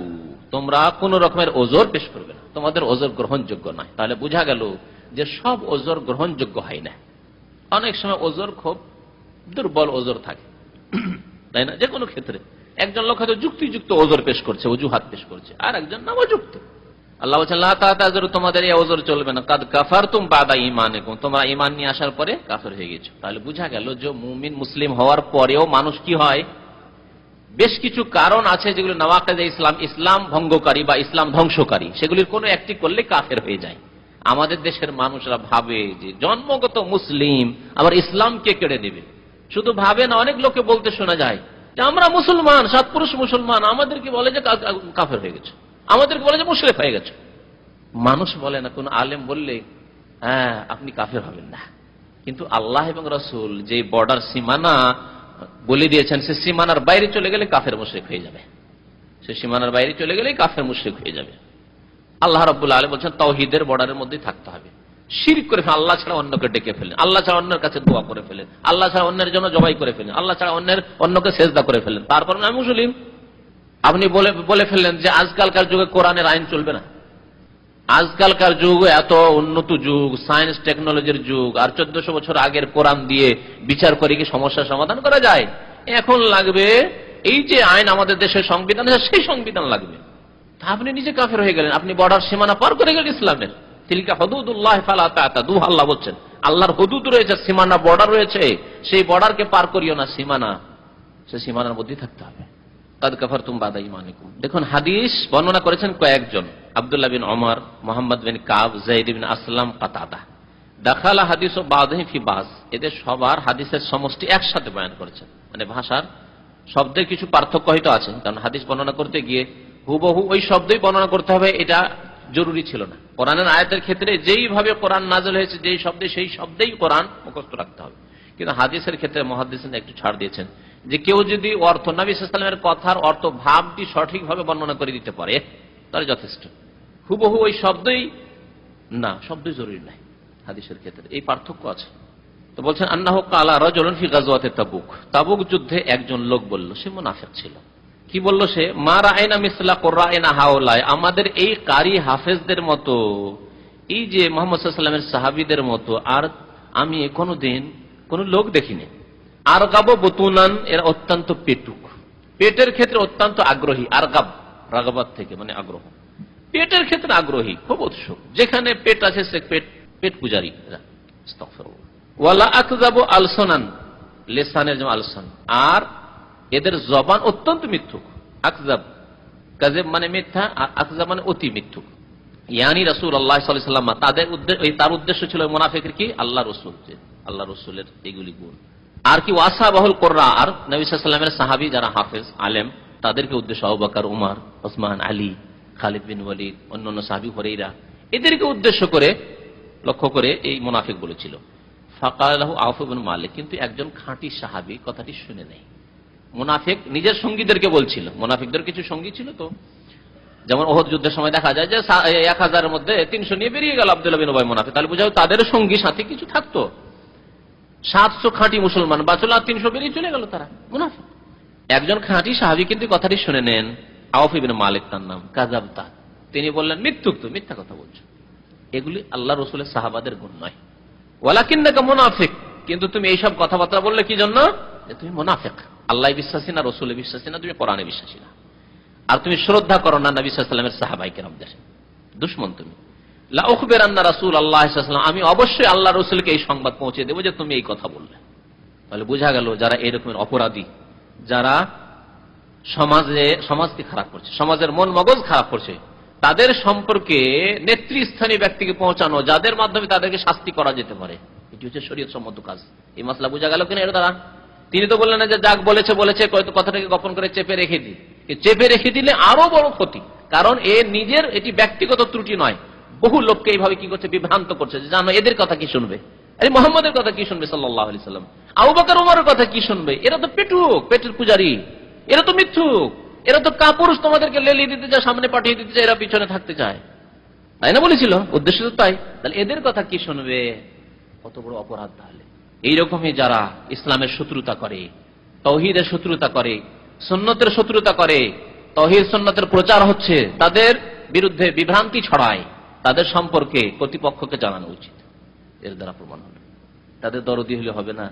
তোমরা কোন রকমের ওজর পেশ করবে না, তোমাদের ওজর গ্রহণযোগ্য নয়। তাহলে বোঝা গেল যে সব ওজর গ্রহণযোগ্য হয় না। অনেক সময় ওজর খুব দুর্বল ওজর থাকে, তাই না? যে কোনো ক্ষেত্রে একজন লোক হয়তো যুক্তিযুক্ত ওজর পেশ করছে, অজুহাত পেশ করছে, আর একজন না অযুক্ত। আল্লাহ বলছেন লা তা'তাযিরু, তোমাদের এই ওজর চলবে না, কাদ কাফারতুম বাদা ঈমানিকুম, তোমরা ঈমান নিয়ে আসার পরে কাফের হয়ে গেছো। তাহলে বোঝা গেল যে মুমিন মুসলিম হওয়ার পরেও মানুষ কি হয়, বেশ কিছু কারণ আছে যেগুলো নওয়াকিদে ইসলাম, ইসলাম ভঙ্গকারী বা ইসলাম ধ্বংসকারী, সেগুলির কোনো একটি করলে কাফের হয়ে যায়। আমাদের দেশের মানুষরা ভাবে যে জন্মগত মুসলিম আবার ইসলামকে কেড়ে নেবে, শুধু ভাবে না, অনেক লোকে বলতে শোনা যায় যে আমরা মুসলমান, সৎপুরুষ মুসলমান, আমাদেরকে বলে যে কাফের হয়ে গেছে, আমাদেরকে বলে যে মুশরিক হয়ে গেছে। মানুষ বলে না, কোন আলেম বললে হ্যাঁ আপনি কাফের হবেন না, কিন্তু আল্লাহ এবং রাসূল যে বর্ডার সীমানা বলে দিয়েছেন, সে সীমানার বাইরে চলে গেলে কাফের মুশরিক হয়ে যাবে, সে সীমানার বাইরে চলে গেলে কাফের মুশরিক হয়ে যাবে। আল্লাহ রাব্বুল আলামিন বলছেন তাওহীদের বর্ডারের মধ্যেই থাকতে হবে। শিরক করে ফেলেন, আল্লাহ ছাড়া অন্যকে ডেকে ফেলেন, আল্লাহ ছাড়া অন্যের কাছে দোয়া করে ফেলেন, আল্লাহ ছাড়া অন্যের জন্য জবাই করে ফেলেন, আল্লাহ ছাড়া অন্যকে সেজদা করে ফেলেন, তারপর আমি মুসলিম। আপনি বলে ফেললেন যে আজকালকার যুগে কোরআনের আইন চলবে না, আজকালকার যুগ এত উন্নত যুগ, সায়েন্স টেকনোলজির যুগ, আর 1400 বছর আগের কোরআন দিয়ে বিচার করে কি সমস্যার সমাধান করা যায়? এখন লাগবে এই যে আইন আমাদের দেশের সংবিধান, সেই সংবিধান লাগবে। তা আপনি নিজে কাফের হয়ে গেলেন, আপনি বর্ডার সীমানা পার করে গেলেন ইসলামের। তিলকা হুদুদুল্লাহ ফালা তা'তাদুহা, আল্লাহ বলছেন আল্লাহর হুদুদ রয়েছে, সীমানা, বর্ডার রয়েছে, সেই বর্ডারকে পার করিও না, সীমানা, সেই সীমানার মধ্যেই থাকতে হবে। কাদ কাফারতুম বাদা ঈমানিকুম। দেখুন হাদিস বর্ণনা করেছেন কয়েকজন, আব্দুল্লাহ বিন ওমর, মুহাম্মদ বিন কাব, যায়েদ বিন আসলাম, কাতাদা। দাখালা হাদিস ও বাযহি ফি বাস, এদের সবার হাদিসের সমষ্টি একসাথে বয়ান করেছেন। মানে ভাষার শব্দের কিছু পার্থক্য হয়তো আছে, কারণ হাদিস বর্ণনা করতে গিয়ে হুবহু ওই শব্দই বর্ণনা করতে হবে এটা জরুরি ছিল না। কোরআনের আয়াতের ক্ষেত্রে যেইভাবে কোরআন নাযিল হয়েছে, যেই শব্দে, সেই শব্দেই কোরআন মুখস্থ রাখতে হবে। কিন্তু হাদিসের ক্ষেত্রে মুহাদ্দিসিন একটু ছাড় দিয়েছেন, যে কেউ যদি অর্থ, নবী সাল্লাল্লাহু আলাইহি ওয়াসাল্লামের কথার অর্থ, ভাবটি সঠিকভাবে বর্ণনা করে দিতে পারে তাহলে যথেষ্ট। হুবহু ওই শব্দই না, শব্দই জরুরি নাই হাদিসের ক্ষেত্রে, এই পার্থক্য আছে। তো বলছেন আন্নাহু ক্বালা রাজুলুন ফি গাজওয়াতি তাবুক, তাবুক যুদ্ধে একজন লোক বলল, সে মুনাফিক ছিল। কি বলল সে? মা রাআইনা মিসলা কুরআইনা হাওলাই, আমাদের এই কারি হাফেজদের মতো, এই যে মুহাম্মদ সাল্লাল্লাহু আলাইহি ওয়াসাল্লামের সাহাবীদের মতো আর আমি কোনদিন কোন লোক দেখিনি। আর গাব বতুনান, এর অত্যন্ত পেটুক, পেটের ক্ষেত্রে অত্যন্ত আগ্রহী। আর গাব রাগাবাত থেকে মানে আগ্রহ, পেটের ক্ষেত্রে আগ্রহী, খুব উৎসুক, যেখানে পেট আছে সে পেট পূজারী। ওয়ালা আকযাবু আলসানান, লিসানের যেমন আলসান, আর এদের জবান অত্যন্ত মিথ্যুক। আকযাব কাযিব মানে মিথ্যা, আর আকযাব মানে অতি মিথ্যুক। ইয়ানি রাসূলুল্লাহ সাল্লাল্লাহু আলাইহি ওয়াসাল্লাম, তাদের তার উদ্দেশ্য ছিল মুনাফিকের কি, আল্লাহ রাসূল, যে আল্লাহ রাসূলের এগুলি গুণ। আর কি ওয়াসাবাহুল কুররা, আর নবী সাল্লাল্লাহু আলাইহি ওয়াসাল্লামের সাহাবী যারা হাফেজ আলেম, তাদেরকে উদ্দেশ্য আবু বকর, উমর, ওসমান, আলী, খালিদ বিন ওয়ালিদ, অন্যান্য সাহাবী, হুরায়রা, এদেরকে উদ্দেশ্য করে, লক্ষ্য করে এই মুনাফিক বলেছিল। ফাকালাহু আউফ ইবনে মালিক, কিন্তু একজন খাঁটি সাহাবী কথাটি শুনে নেই। মুনাফিক নিজের সঙ্গীদেরকে বলছিল, মুনাফিকদের কিছু সঙ্গী ছিল তো, যেমন ওহদ যুদ্ধের সময় দেখা যায় যে 1000-এর মধ্যে 300 নিয়ে বেরিয়ে গেল আব্দুল্লাহ বিন উবাই মুনাফিক, তাহলে বোঝাও তাদের সঙ্গী সাথে কিছু থাকতো। 700 খাঁটি মুসলমান বাঁচল, আর 300 বেরিয়ে চলে গেল, তারা মুনাফিক। একজন খাঁটি সাহাবী কিন্তু কথাটি শুনে নেন, আউফ ইবনে মালিক তার নাম, কাযাবতা, তিনি বললেন মিথ্যুক, তো মিথ্যা কথা বলছো, এগুলি আল্লাহ রাসূলের সাহাবাদের গুণ নয়। ওয়ালাকিন্নাকা মুনাফিক, কিন্তু তুমি এইসব কথাবার্তা বললে কি জন্য, যে তুমি মুনাফিক, আল্লাহ বিশ্বাসী না, রাসূলে বিশ্বাসী না, তুমি কোরআনে বিশ্বাসী না, আর তুমি শ্রদ্ধা করো না নবী সাল্লাল্লাহু আলাইহি ওয়াসাল্লামের সাহাবায়ে কেরামদের, দুশমন তুমি। লা উখবিরান্না রাসূলুল্লাহ সাল্লাল্লাহু আলাইহি ওয়াসাল্লাম, আমি অবশ্যই আল্লাহ রাসূলকে এই সংবাদ পৌঁছে দেব যে তুমি এই কথা বললে। তাহলে বোঝা গেল যারা এরকমের অপরাধী, যারা সমাজকে খারাপ করছে, সমাজের মন মগজ খারাপ করছে, তাদের সম্পর্কে নেতৃস্থানীয় ব্যক্তিকে পৌঁছানো, যাদের মাধ্যমে তাদেরকে শাস্তি করা যেতে পারে, এটি হচ্ছে শরীয়ত সম্মত কাজ। এই মাসলা বোঝা গেল কিনা এর দ্বারা? তিনি তো বললেন না যে যাক বলেছে বলেছে, কথাটাকে গোপন করে চেপে রেখে দিই, চেপে রেখে দিলে আরো বড় ক্ষতি, কারণ নিজের এটি ব্যক্তিগত ত্রুটি নয়, বহু লোককে এইভাবে কি করছে, বিভ্রান্ত করছে, যে জানো এদের কথা কি শুনবে, আরে মুহাম্মদের কথা কি শুনবে সাল্লাল্লাহু আলাইহি সাল্লাম, আবু বকর ওমরের কথা কি শুনবে, এরা তো পেটুক, পেটের পূজারী, এরা তো মিথ্যুক, এরা তো কাপুরুষ, তোমাদেরকে লেলিয়ে দিতে চায়, সামনে পাঠিয়ে দিতে চায়, এরা পিছনে থাকতে চায়, তাই না বলেছিল, উদ্দেশ্য তো তাই। তাহলে এদের কথা কি শুনবে, কত বড় অপরাধ। তাহলে এইরকমই যারা ইসলামের শত্রুতা করে, তাওহীদের শত্রুতা করে, সুন্নতের শত্রুতা করে, তাওহীদ সুন্নতের প্রচার হচ্ছে, তাদের বিরুদ্ধে বিভ্রান্তি ছড়ায়, তাদের সম্পর্কে কর্তৃপক্ষকে জানানো উচিত। এর দ্বারা প্রমাণ হবে তাদের দরদি হলে হবে না,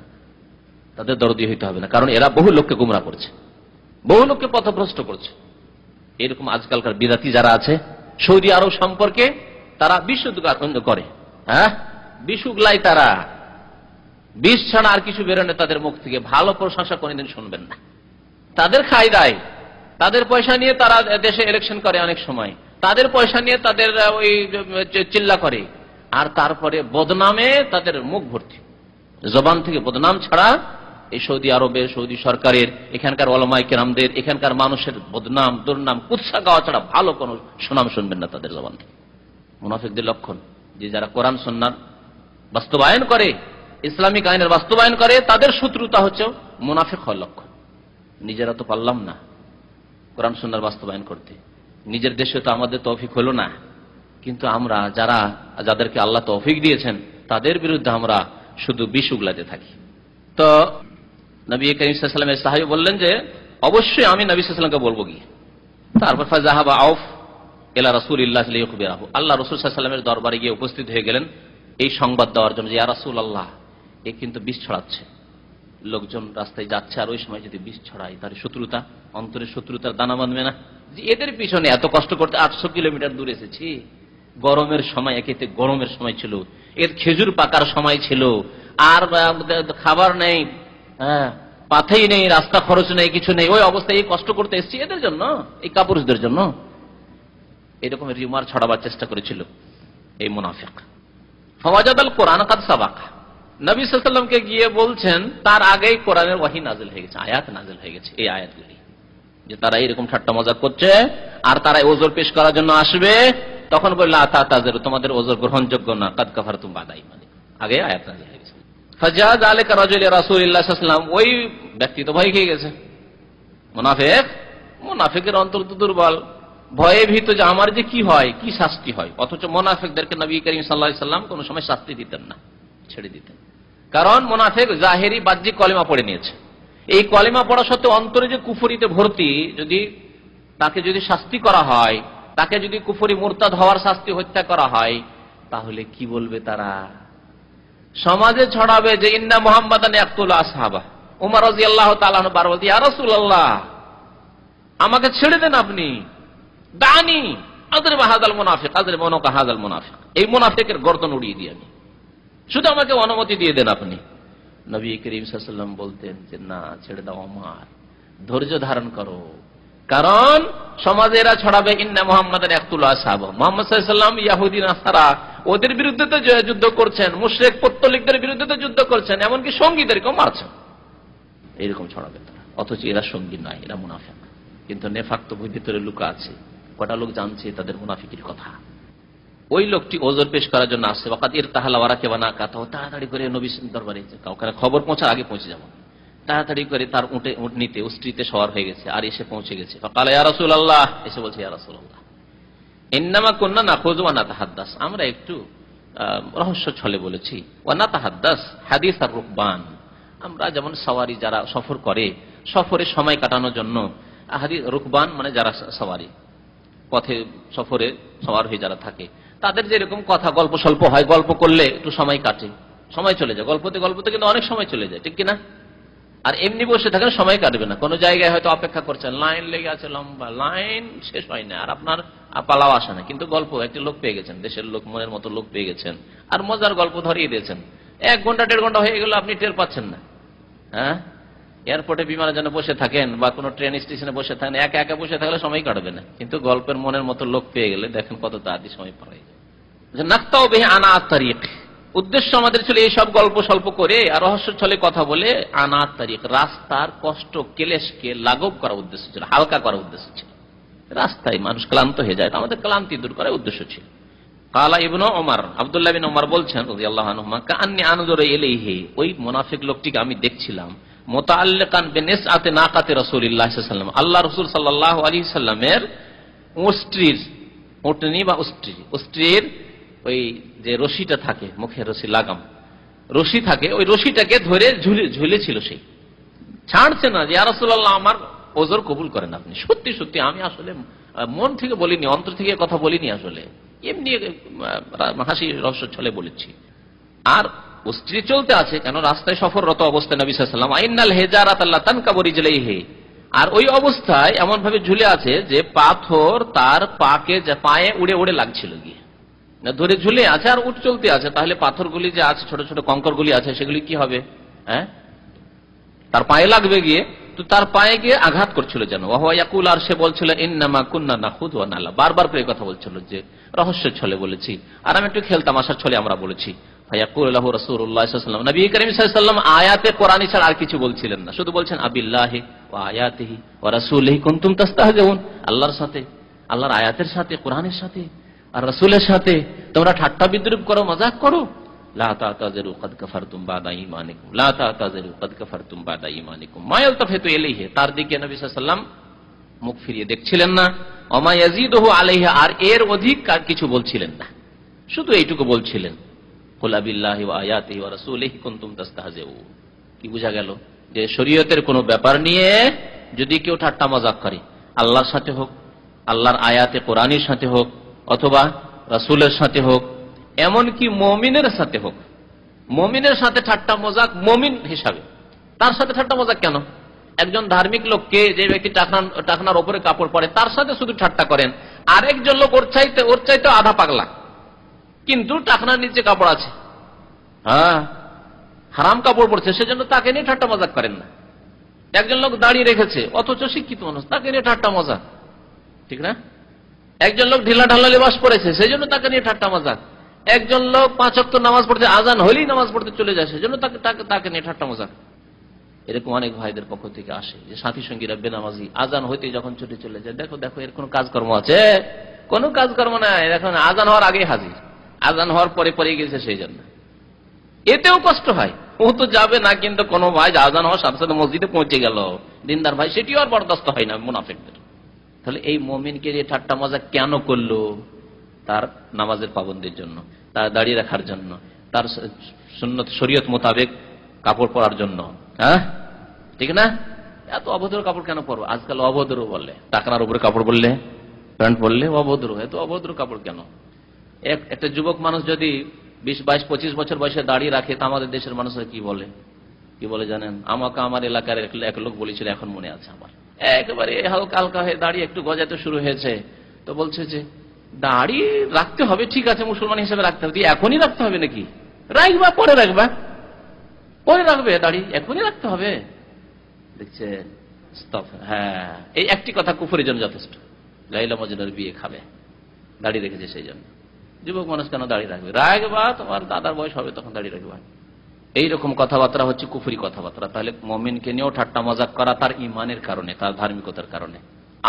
তাদের দরদি হইতে হবে না, কারণ এরা বহু লোককে গুমরাহ করছে, বহু লোককে পথভ্রষ্ট করছে। এরকম আজকালকার বিদাতি যারা আছে, সৌদি আরব সম্পর্কে তারা বিষ করে, হ্যাঁ বিষ উগলাই, তারা বিষ ছাড়া আর কিছু বেরোনে তাদের মুখ থেকে, ভালো প্রশংসা কোনদিন শুনবেন না। তাদের খাই দেয়, তাদের পয়সা নিয়ে তারা দেশে ইলেকশন করে, অনেক সময় তাদের পয়সা নিয়ে তাদের ওই চিল্লা করে, আর তারপরে বদনামে তাদের মুখ ভর্তি, জবান থেকে বদনাম ছাড়া এই সৌদি আরবে, সৌদি সরকারের, এখানকার ওলামায়ে কেরামদের, এখানকার মানুষের বদনাম, দুর্নাম, কুৎসা গাওয়া ছাড়া ভালো কোনো সুনাম শুনবেন না তাদের জবান থেকে। মুনাফিকদের লক্ষণ, যে যারা কোরআন সুন্নাহর বাস্তবায়ন করে, ইসলামিক আইনের বাস্তবায়ন করে, তাদের শত্রুতা হচ্ছে মুনাফিক হওয়ার লক্ষণ। নিজেরা তো পারলাম না কোরআন সুন্নাহর বাস্তবায়ন করতে, নিজের দেশে তো আমাদের তৌফিক হলো না, কিন্তু আমরা যাদেরকে আল্লাহ তৌফিক দিয়েছেন, তাদের বিরুদ্ধে আমরা শুধু বিষ উগলাতে থাকি। তো নবী করিম সাল্লাল্লাহু আলাইহি ওয়াসাল্লামের সাহাবী বললেন যে অবশ্যই আমি নবী সাল্লাল্লাহু আলাইহি ওয়াসাল্লামকে বলবো গিয়ে। তারপর ফাযাহাবা আউফ ইলা রাসূলিল্লাহ লিইখবিরাহু, আল্লাহ রাসূল সাল্লাল্লাহু আলাইহি ওয়াসাল্লামের দরবারে গিয়ে উপস্থিত হয়ে গেলেন এই সংবাদ দেওয়ার জন্য, যে ইয়া রাসূলুল্লাহ, এ কিন্তু বিষ ছড়াচ্ছে, লোকজন রাস্তায় যাচ্ছে, আর ওই সময় যদি বিষ ছড়ায় তার শত্রুতা, অন্তরের শত্রুতার দানা বাঁধবে না, যে এদের পিছনে এত কষ্ট করতে 800 কিলোমিটার দূর এসেছি, গরমের সময়, একেতে গরমের সময় ছিল, এর খেজুর পাকার সময় ছিল, আর খাবার নেই, হ্যাঁ পাথেই নেই, রাস্তা খরচ নেই, কিছু নেই, ওই অবস্থায় এই কষ্ট করতে এসেছি এদের জন্য, এই কাপুরুষদের জন্য, এরকম রিউমার ছড়াবার চেষ্টা করেছিল এই মুনাফিক। ফাওয়াজাদাল কোরআন কাদ সাবাকা, নবী সাল্লাল্লাহু আলাইহি ওয়াসাল্লামকে গিয়ে বলছেন তার আগেই কোরআনের ওহী নাযিল হয়ে গেছে, আয়াত নাযিল হয়ে গেছে, এই আয়াতগুলি, যে তারা এরকম ঠাট্টা মজাক করছে, আর তারা ওযর পেশ করার জন্য আসবে, তখন বলল লা তাতাযিরু, তোমাদের ওযর গ্রহণযোগ্য না, কাদ কাফারতুম বাদা ঈমানিকুম, আগে আয়াত নাযিল হয়ে গেছে। ফাজা যালিকা রাজুল রাসূলুল্লাহ সাল্লাল্লাহু আলাইহি ওয়াসাল্লাম, ওই ব্যক্তি তো ভয় খেয়ে গেছে, মুনাফিকের অন্তর তো দুর্বল, ভয়ে ভীত যে আমার যে কি হয়, কি শাস্তি হয়, অথচ মুনাফিকদেরকে নবী করিম সাল্লাল্লাহু আলাইহি ওয়াসাল্লাম কোনো সময় শাস্তি দিতেন না, ছেড়ে দিতেন, কারণ মুনাফিক জাহেরি বাহ্যিক কলেমা পড়ে নিয়েছে, এই কলেমা পড়া সত্ত্বেও অন্তরে যে কুফরিতে ভর্তি, তাকে যদি শাস্তি করা হয়, তাকে যদি কুফরি মুরতাদ হওয়ার শাস্তি হত্যা করা হয়, তাহলে কি বলবে তারা, সমাজে ছড়াবে যে ইন্না মুহাম্মাদান ইয়াকতুল আসহাবা। ওমর রাদিয়াল্লাহু তাআলা আনহু বার বলতে, ইয়া রাসূলুল্লাহ, আমাকে ছেড়ে দেন আপনি, দানি আযরিব হাযাল মুনাফিক, আযরিব উনুকা হাযাল মুনাফিক, এই মুনাফিকের গর্দন উড়িয়ে দিই আমি, শুধু আমাকে অনুমতি দিয়ে দেন আপনি। নবী করিম সাল্লাল্লাহু আলাইহি ওয়াসাল্লাম বলতেন যে না, ছেড়ে দাও আমার, ধৈর্য ধারণ করো, কারণ সমাজে এরা ছড়াবে ইন্না মুহাম্মাদান ইয়াকতুলু আসহাবাহু, মুহাম্মদ সাল্লাল্লাহু আলাইহি ওয়াসাল্লাম ইহুদি নাসারা ওদের বিরুদ্ধে তো যুদ্ধ করছেন, মুশরিক পত্তলিকদের বিরুদ্ধে তো যুদ্ধ করছেন, এমনকি সঙ্গীদেরকেও মারছেন, এরকম ছড়াবে তারা। অথচ এরা সঙ্গী নয়, এরা মুনাফিক। কিন্তু নেফাক তো ভিতরে লুকা আছে, কটা লোক জানছে তাদের মুনাফিকের কথা। ওই লোকটি ওজর পেশ করার জন্য আসছে, ওয়াকাদ ইরতাহালা ওয়া রাকিবা নাকাতাহু, তাড়াতাড়ি করে নবী দরবারে কাউকে খবর পৌঁছার আগে পৌঁছে যাব, তাড়াতাড়ি করে তার উটনিতে উষ্ট্রিতে সওয়ার হয়ে গেছে আর এসে পৌঁছে গেছে। ফাকালা ইয়া রাসূলুল্লাহ, এসে বলছে ইয়া রাসূলুল্লাহ ইন্নামা কুননা নাখুযু ওয়া নাতাহাদ্দাস, আমরা একটু রহস্য ছলে বলেছি, ওয়া নাতাহাদ্দাস হাদিস আর রুকবান, আমরা যেমন সওয়ারি যারা সফর করে, সফরে সময় কাটানোর জন্য, হাদিস রুকবান মানে যারা সওয়ারি পথে সফরে সওয়ার হয়ে যারা থাকে, তাদের যেরকম কথা গল্প স্বল্প হয়, গল্প করলে একটু সময় কাটে, সময় চলে যায়, গল্পতে গল্পতে কিন্তু অনেক সময় চলে যায়, ঠিক কিনা? আর এমনি বসে থাকেন সময় কাটবে না, কোনো জায়গায় হয়তো অপেক্ষা করছেন, লাইন লেগে আছে, লম্বা লাইন, শেষ হয় না, আর আপনার পালাও আসে না, কিন্তু গল্প একটা লোক পেয়ে গেছেন, দেশের লোক, মনের মতো লোক পেয়ে গেছেন, আর মজার গল্প ধরিয়ে দিয়েছেন, 1 ঘন্টা 1.5 ঘন্টা হয়ে গেল, আপনি টের পাচ্ছেন না। হ্যাঁ, এয়ারপোর্টে বিমানের জন্য বসে থাকেন বা কোনো ট্রেন স্টেশনে বসে থাকেন, একা একা বসে থাকলে সময় কাটবে না, কিন্তু গল্পের মনের মতো লোক পেয়ে গেলে দেখেন কত তাড়াতাড়ি সময় পার হয়ে যায়। নাক্তাও বিহি আনা তারিক, উদ্দেশ্য আমাদের ছিল এইসব গল্প স্বল্প করে আর রহস্য ছলে কথা বলে আনা তারিক, রাস্তার কষ্ট কেলেশকে লাঘব করার উদ্দেশ্য ছিল, হালকা করার উদ্দেশ্য ছিল। রাস্তায় মানুষ ক্লান্ত হয়ে যায়, আমাদের ক্লান্তি দূর করার উদ্দেশ্য ছিল। কালা ইবনু ওমর, আব্দুল্লাহ বিন ওমর বলছেন রাদিয়াল্লাহু আনহুমা, কাআন্নী আনজুরু ইলাইহি, ওই মুনাফিক লোকটিকে আমি দেখছিলাম, মুতাআল্লিকান বিনিসআতি নাকাতি রাসূলিল্লাহ সাল্লাল্লাহু আলাইহি ওয়াসাল্লাম, আল্লাহ রাসূল সাল্লাল্লাহু আলাইহি সাল্লামের উষ্ট্রির, উটনি বা উষ্ট্রির ওই যে রশিটা থাকে, মুখের রশি, লাগাম রশি থাকে, ওই রশিটাকে ধরে ঝুলেছিল, সেই ছাড়ছে না যে ইয়া রাসূলুল্লাহ আমার ওজর কবুল করেন আপনি। সত্যি সত্যি আমি আসলে মন থেকে বলিনি, অন্তর থেকে কথা বলিনি, আসলে এমনি হাসি রহস্য ছলে বলেছি। আর উষ্ট্রি চলতে আছে, কেন রাস্তায় সফররত অবস্থায় নবী সাল্লাল্লাহু আলাইহি ওয়াসাল্লাম, আইনাল হিজারাত লা তানকাবু রিজলাইহি, আর ওই অবস্থায় এমন ভাবে ঝুলে আছে যে পাথর তার পায়ে উড়ে উড়ে লাগছিল, গিয়ে ধরে ঝুলে আছে আর উঠ চলতে আছে, তাহলে পাথরগুলি যে আছে, ছোট ছোট কঙ্করগুলি আছে, সেগুলি কি হবে? হ্যাঁ, তার পায়ে লাগবে গিয়ে, তো তার পায়ে গিয়ে আঘাত করছিল যেন। ওয়া ইয়াকুল, আর সে বলছিল ইন্নামা কুননা নাখুযু ওয়া নালআব, বারবার করে কথা বলছিল যে রহস্যের ছলে বলেছি আর আমি একটু খেলতামাশার ছলে আমরা বলেছি। ফায়াকুল লাহু রাসূলুল্লাহ সাল্লাল্লাহু আলাইহি ওয়াসাল্লাম, নবী করিম সাল্লাল্লাহু আলাইহি ওয়াসাল্লাম আয়াতে কোরআনী ছাড়া আর কিছু বলছিলেন না, শুধু বলছেন আবিল্লাহি ওয়া আয়াতিহি ওয়া রাসূলিহি কুনতুম তাস্তাহজিউন, আল্লাহর সাথে, আল্লাহর আয়াতের সাথে, কোরআনের সাথে আর রাসূলের সাথে তোমরা ঠাট্টা বিদ্রুপ করো, মজাক করো। লা তা'তাযিরু কাদ কাফারতুম বা'দা ঈমানিকুম, লা তা'তাযিরু কাদ কাফারতুম বা'দা ঈমানিকুম, মা ইয়ালতাফিতু ইলাইহি, তার দিকে নবী সাল্লাল্লাহু আলাইহি ওয়াসাল্লাম মুখ ফিরিয়ে দেখছিলেন না। ওয়া মা ইয়াজিদুহু আলাইহি, আর এর অধিক আর কিছু বলছিলেন না, শুধু এইটুকু বলছিলেন, কুল আবিল্লাহি ওয়া আয়াতিহি ওয়া রাসূলিহি কুনতুম তাস্তাহজিউন। কি বোঝা গেল? যে শরীয়তের কোনো ব্যাপার নিয়ে যদি কেউ ঠাট্টা মজাক করে, আল্লাহর সাথে হোক, আল্লাহর আয়াতে কোরআনের সাথে হোক, অথবা রাসূলের সাথে হোক, এমনকি মুমিনের সাথে হোক, মুমিনের সাথে ঠাট্টা মজাক মুমিন হিসাবে, তার সাথে ঠাট্টা মজাক কেন? একজন ধার্মিক লোককে, যে ব্যক্তি টাকনার উপরে কাপড় পরে, তার সাথে শুধু ঠাট্টা করেন, আরেকজন লোক ওর চাইতে আধা পাগলা, কিন্তু টাকনার নিচে কাপড় আছে, হ্যাঁ হারাম কাপড় পরছে, সেজন্য তাকে নিয়ে ঠাট্টা মজাক করেন না। একজন লোক দাঁড়িয়ে রেখেছে, অথচ শিক্ষিত মানুষ, তাকে নিয়ে ঠাট্টা মজাক, ঠিক না? একজন লোক ঢিলা ঢালা লিবাস পরেছে, সেই জন্য তাকে নিয়ে ঠাট্টা মজাক। একজন লোক 5 ওয়াক্ত নামাজ পড়ছে, আজান হলেই নামাজ পড়তে চলে যায়, সেজন্য তাকে নিয়ে ঠাট্টা মজাক। এরকম অনেক ভাইদের পক্ষ থেকে আসে যে সাথী সঙ্গীরা বেনামাজি, আজান হইতে যখন ছুটে চলে যায়, দেখো দেখো এর কোনো কাজকর্ম আছে? কোনো কাজকর্ম নাই, এখন আজান হওয়ার আগে হাজির, আজান হওয়ার পরে পরে গেছে, সেই জন্য এতেও কষ্ট হয়। ও তো যাবে না, কিন্তু কোনো ভাই আজান হওয়ার সাথে সাথে মসজিদে পৌঁছে গেল, দিনদার ভাই, সেটিও আর বরদাস্ত হয় না মুনাফিকদের। তাহলে এই মুমিনকে দিয়ে ঠাট্টা মজা কেন করলো? তার নামাজের পাবন্দির জন্য, তার দাঁড়িয়ে রাখার জন্য, তার সুন্নত শরীয়ত মোতাবেক কাপড় পরার জন্য, হ্যাঁ ঠিক না? এত অভদ্র কাপড় কেন পরবো? আজকাল অভদ্র বললে, টাকনার উপরে কাপড় বললে, প্যান্ট পরলে অভদ্র, এত অভদ্র কাপড় কেন? একটা যুবক মানুষ যদি 20, 22, 25 বছর বয়সে দাঁড়িয়ে রাখে, তা আমাদের দেশের মানুষরা কি বলে জানেন? আমাকে আমার এলাকার এক লোক বলেছিল, এখন মনে আছে আমার, একেবারে হালকা হালকা হয়ে দাঁড়িয়ে একটু গজাতে শুরু হয়েছে, তো বলছে যে দাড়ি রাখতে হবে, ঠিক আছে মুসলমান হিসেবে রাখতে হবে, এখনই রাখতে হবে নাকি? রাখবা, পরে রাখবে, দাড়ি এখনই রাখতে হবে। দেখছে হ্যাঁ, এই একটি কথা কুফরের জন্য যথেষ্ট। লাইলা মজনুর বিয়ে খাবে, দাড়ি রেখেছে সেই জন্য। যুবক মানুষ কেন দাড়ি রাখবে? রাখবা, তোমার দাদার বয়স হবে তখন দাড়ি রাখবা। এইরকম কথাবার্তা হচ্ছে কুফরি কথাবার্তা। তাহলে মুমিনকে নিয়েও ঠাট্টা মজাক করা তার ইমানের কারণে, তার ধার্মিকতার কারণে।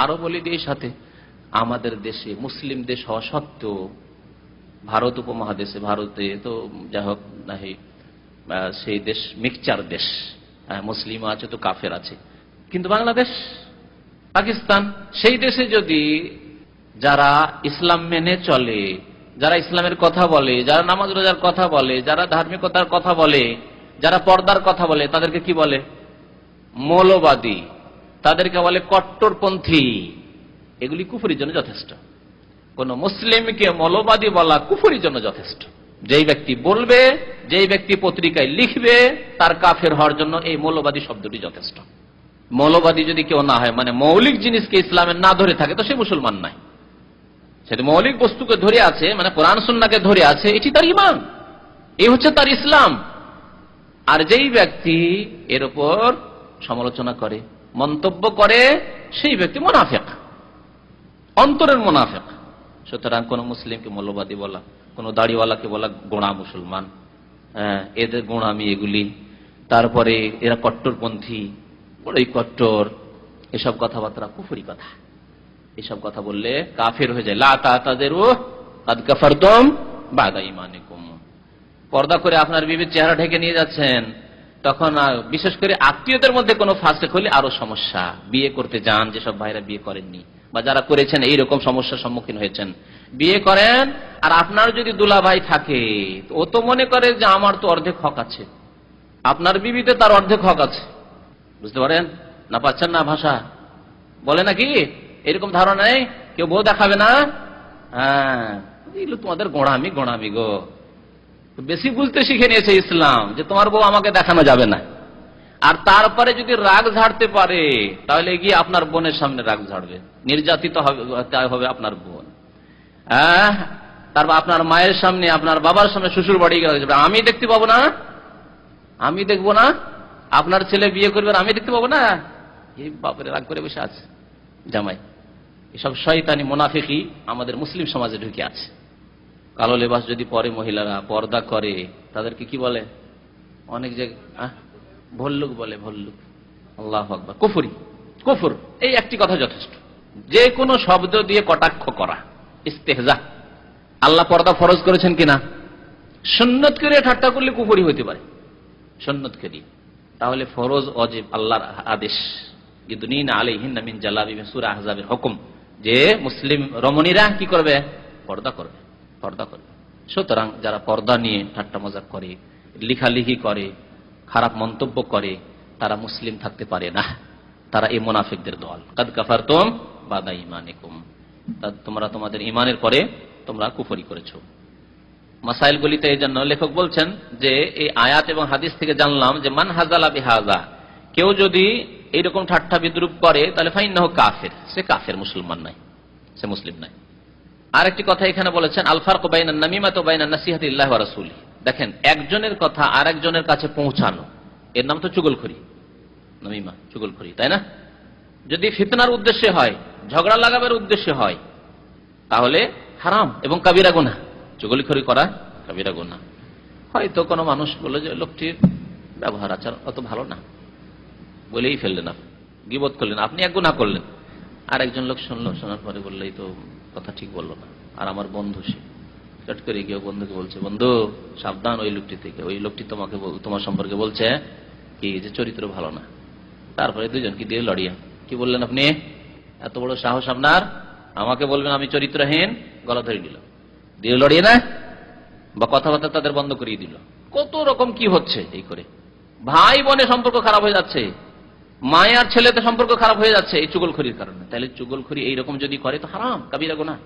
আরো বলি দিয়ে সাথে, আমাদের দেশে মুসলিম দেশ হওয়া সত্ত্বেও, ভারত উপমহাদেশে, ভারতে তো যাই হোক নাহি, সেই দেশ মিক্সচার দেশ, মুসলিম আছে তো কাফের আছে, কিন্তু বাংলাদেশ, পাকিস্তান, সেই দেশে যদি যারা ইসলাম মেনে চলে, যারা ইসলামের কথা বলে, যারা নামাজ রোজার কথা বলে, যারা ধার্মিকতার কথা বলে, যারা পর্দার কথা বলে, তাদেরকে কি বলে? মৌলবাদী। তাদেরকে বলে কট্টরপন্থী। এগুলি কুফরির জন্য যথেষ্ট। কোন মুসলিমকে মৌলবাদী বলা কুফরির জন্য যথেষ্ট। যেই ব্যক্তি বলবে, যেই ব্যক্তি পত্রিকায় লিখবে, তার কাফের হওয়ার জন্য এই মৌলবাদী শব্দটি যথেষ্ট। মৌলবাদী যদি কেউ না হয়, মানে মৌলিক জিনিসকে ইসলামের না ধরে থাকে, তো সে মুসলমান নাই। সেটা মৌলিক বস্তুকে ধরে আছে, মানে কোরআন সুন্নাহকে ধরে আছে, এটি তার ঈমান, এই হচ্ছে তার ইসলাম। আর যেই ব্যক্তি এর উপর সমালোচনা করে, মন্তব্য করে, সেই ব্যক্তি মুনাফিক, অন্তরের মুনাফিক। সুতরাং কোন মুসলিমকে মৌলবাদী বলা, কোন দাড়িওয়ালাকে বলা গোঁড়া মুসলমান, এদের গোঁড়ামি এগুলি, তারপরে এরা কট্টরপন্থী, বড়ই কট্টর, এসব কথাবার্তা কুফরি কথা। এসব কথা বললে কাফের হয়ে যায়। লা তাতাযিরু কাদ কাফারতুম বাদা ঈমানিকুম। পর্দা করে আপনার বিবির চেহারা ঢেকে নিয়ে যাচ্ছেন, তখন বিশেষ করে আত্মীয়দের মধ্যে কোনো ফাসেক হলে আরো সমস্যা। বিয়ে করতে যান, যেসব ভাইরা বিয়ে করেননি বা যারা করেছেন এইরকম সমস্যার সম্মুখীন হয়েছেন, বিয়ে করেন, আর আপনার যদি দুলা ভাই থাকে, ও তো মনে করে যে আমার তো অর্ধেক হক আছে, আপনার বিবিতে তার অর্ধেক হক আছে। বুঝতে পারেন না? পাচ্ছেন না ভাষা? বলে নাকি এরকম ধারণা নেই, কেউ বউ দেখাবে না? হ্যাঁ, এগুলো তোমাদের গোঁড়ামি, গোঁড়ামি গো। বেশি বুঝতে শিখে নিয়েছে ইসলাম যে তোমার বউ আমাকে দেখানো যাবে না। আর তারপরে যদি রাগ ঝাড়তে পারে, তাহলে গিয়ে আপনার বোনের সামনে রাগ ঝাড়বে, নির্যাতিত হবে আপনার বোন। তারপর আপনার মায়ের সামনে, আপনার বাবার সামনে, শ্বশুর বাড়ি গেলে আমি দেখতে পাবো না, আমি দেখবো না, আপনার ছেলে বিয়ে করবে আমি দেখতে পাবো না। এই বাপরে রাগ করে বসে আছে জামাই। এসব শয়তানি মুনাফিকি আমাদের মুসলিম সমাজে ঢুকে আছে। কালো লেবাস যদি পরে মহিলারা, পর্দা করে, তাদেরকে কি বলে? অনেক জায়গায় ভল্লুক বলে, ভল্লুক। আল্লাহু আকবার। কুফরি, কুফর। এই একটি কথা যথেষ্ট। যে কোনো শব্দ দিয়ে কটাক্ষ করা, ইস্তেহজা। আল্লাহ পর্দা ফরজ করেছেন কিনা? সুন্নত করে ঠাট্টা করলে কুফরি হইতে পারে, সুন্নত করে। তাহলে ফরজ ওয়াজিব আল্লাহর আদেশ, ইদনিনা আলাইহিন্না মিন জালাবিবিহিন, সূরা আহজাবের হুকুম, যে মুসলিম রমণীরা কি করবে? পর্দা করবে, পর্দা করবে। সুতরাং যারা পর্দা নিয়ে ঠাট্টা মজাক করে, লিখালিখি করে, খারাপ মন্তব্য করে, তারা মুসলিম থাকতে পারে না। তারা এই মুনাফিকদের দল। কাদ কাফারতুম বাদা ঈমানিকুম, তোমরা তোমাদের ঈমানের পরে তোমরা কুফরি করেছো। মাসাইলগুলিতে এই জন্য লেখক বলছেন যে এই আয়াত এবং হাদিস থেকে জানলাম যে মান হাজালা বিহাজা, কেউ যদি এইরকম ঠাট্টা বিদ্রুপ করে, তাহলে ফাইন্নাহু কাফির, সে কাফের, মুসলমান নাই, সে মুসলিম নাই। আরেকটি কথা এখানে বলেছেন, আল ফারকু বাইনান নামিমাতি ওয়া বাইনান নাসিহাতি লিল্লাহি ওয়া রাসূলিহি। দেখেন, একজনের কথা আরেকজনের কাছে পৌঁছানো, এর নাম তো চুগলখড়ি, নামিমা, চুগলখড়ি, তাই না? যদি ফিতনার উদ্দেশ্যে হয়, ঝগড়া লাগাবার উদ্দেশ্যে হয়, তাহলে হারাম এবং কাবিরা গুনাহ। চুগলখড়ি করা কাবিরা গুনাহ। হয়তো কোনো মানুষ বলে যে লোকটির ব্যবহার আচার অত ভালো না, বলেই ফেললেন, আপনি গীবত করলেন, আপনি এক গুনাহ করলেন। আর একজন লোক শুনলো, শোনার পরে বললেই তো কথা ঠিক বললো না। আর আমার বন্ধু, সে চট করে গিয়ে বন্ধুকে বলছে, বন্ধু সাবধান ওই লোকটি থেকে, ওই লোকটি তোমাকে তোমার সম্পর্কে বলছে কি যে চরিত্র ভালো না। তারপরে দুজনকে দিয়ে লড়িয়ে কি বললেন, আপনি এত বড় সাহস আপনার, আমাকে বলবেন আমি চরিত্রহীন? গলা ধরে নিল, দিয়ে লড়িয়ে না, বা কথাবার্তা তাদের বন্ধ করিয়ে দিল। কত রকম কি হচ্ছে এই করে। ভাই বোনের সম্পর্ক খারাপ হয়ে যাচ্ছে, মায়ের ছেলেতে সম্পর্ক খারাপ হয়ে যাচ্ছে এই চুগলখড়ির কারণে। তাহলে চুগলখড়ি এইরকম যদি করে তো হারাম, কাবিরা গুনাহ,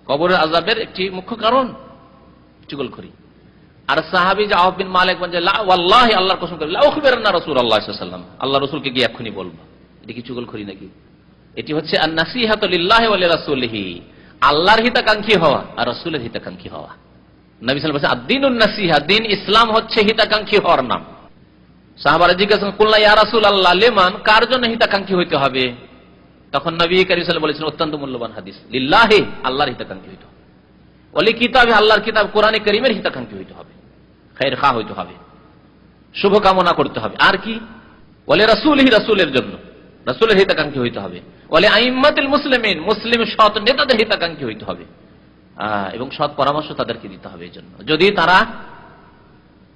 কবরের আযাবের একটি মুখ্য কারণ চুগলখড়ি। আর সাহাবী জাওয়াব বিন মালিক বলেন, লা ওয়াল্লাহি, আল্লাহর কসম করে, লা উখবিরান্না রাসূলুল্লাহ সাল্লাল্লাহু আলাইহি ওয়াসাল্লাম, আল্লাহ রাসূলকে গিয়ে এক্ষুনি বলবো। এটা কি চুগলখড়ি নাকি? এটি হচ্ছে আন-নাসিহাতু লিল্লাহি ওয়া লিরাসূলিহি, আল্লাহর হিতাকাঙ্ক্ষী হওয়া আর রাসূলের হিতাকাঙ্ক্ষী হওয়া। নবী সাল্লাল্লাহু আলাইহি ওয়াসাল্লাম বলেছেন, আদ-দীনুন নাসিহা, দিন ইসলাম হচ্ছে হিতাকাঙ্ক্ষী হওয়ার নাম। সাহাবারা জিজ্ঞাসা করলেন, ইয়া রাসূলুল্লাহ লিমান, কার জন্য হিতাকাঙ্ক্ষী হইতে হবে? তখন নবী করিম সাল্লাল্লাহু আলাইহি ওয়াসাল্লাম বলেছেন অত্যন্ত মূল্যবান হাদিস, লিল্লাহি, আল্লাহর হিতাকাঙ্ক্ষী হইতে হবে, ওয়ালি কিতাবে, আল্লাহর কিতাব কোরআনে কারীমের হিতাকাঙ্ক্ষী হইতে হবে, খায়ের খা হইতে হবে, শুভ কামনা করতে হবে। আর কি? ওয়ালি রাসূলিহি, রাসূলের জন্য, রাসূলের হিতাকাঙ্ক্ষী হইতে হবে। ওয়ালি আইম্মাতুল মুসলিমিন, মুসলিম সৎ নেতাদের হিতাকাঙ্ক্ষী হইতে হবে, এবং সৎ পরামর্শ তাদেরকে দিতে হবে। এই জন্য যদি তারা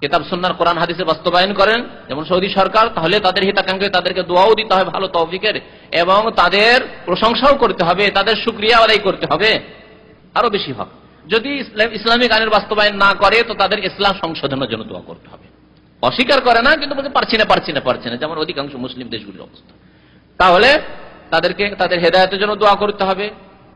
কিতাব সুন্নাহ কোরআন হাদিসে বাস্তবায়ন করেন, যেমন সৌদি সরকার, তাহলে তাদের হিতাকাঙ্ক্ষী, তাদেরকে দোয়াও দিতে হবে ভালো তৌফিকের, এবং তাদের প্রশংসাও করতে হবে, তাদের শুকরিয়া আদায় করতে হবে আরো বেশি হবে। যদি ইসলামিক আইনের বাস্তবায়ন না করে, তো তাদের ইসলাম সংশোধনের জন্য দোয়া করতে হবে। অস্বীকার করে না, কিন্তু বলতে পারছি না, যেমন অধিকাংশ মুসলিম দেশগুলির অবস্থা। তাহলে তাদেরকে তাদের হেদায়েতের জন্য দোয়া করতে হবে,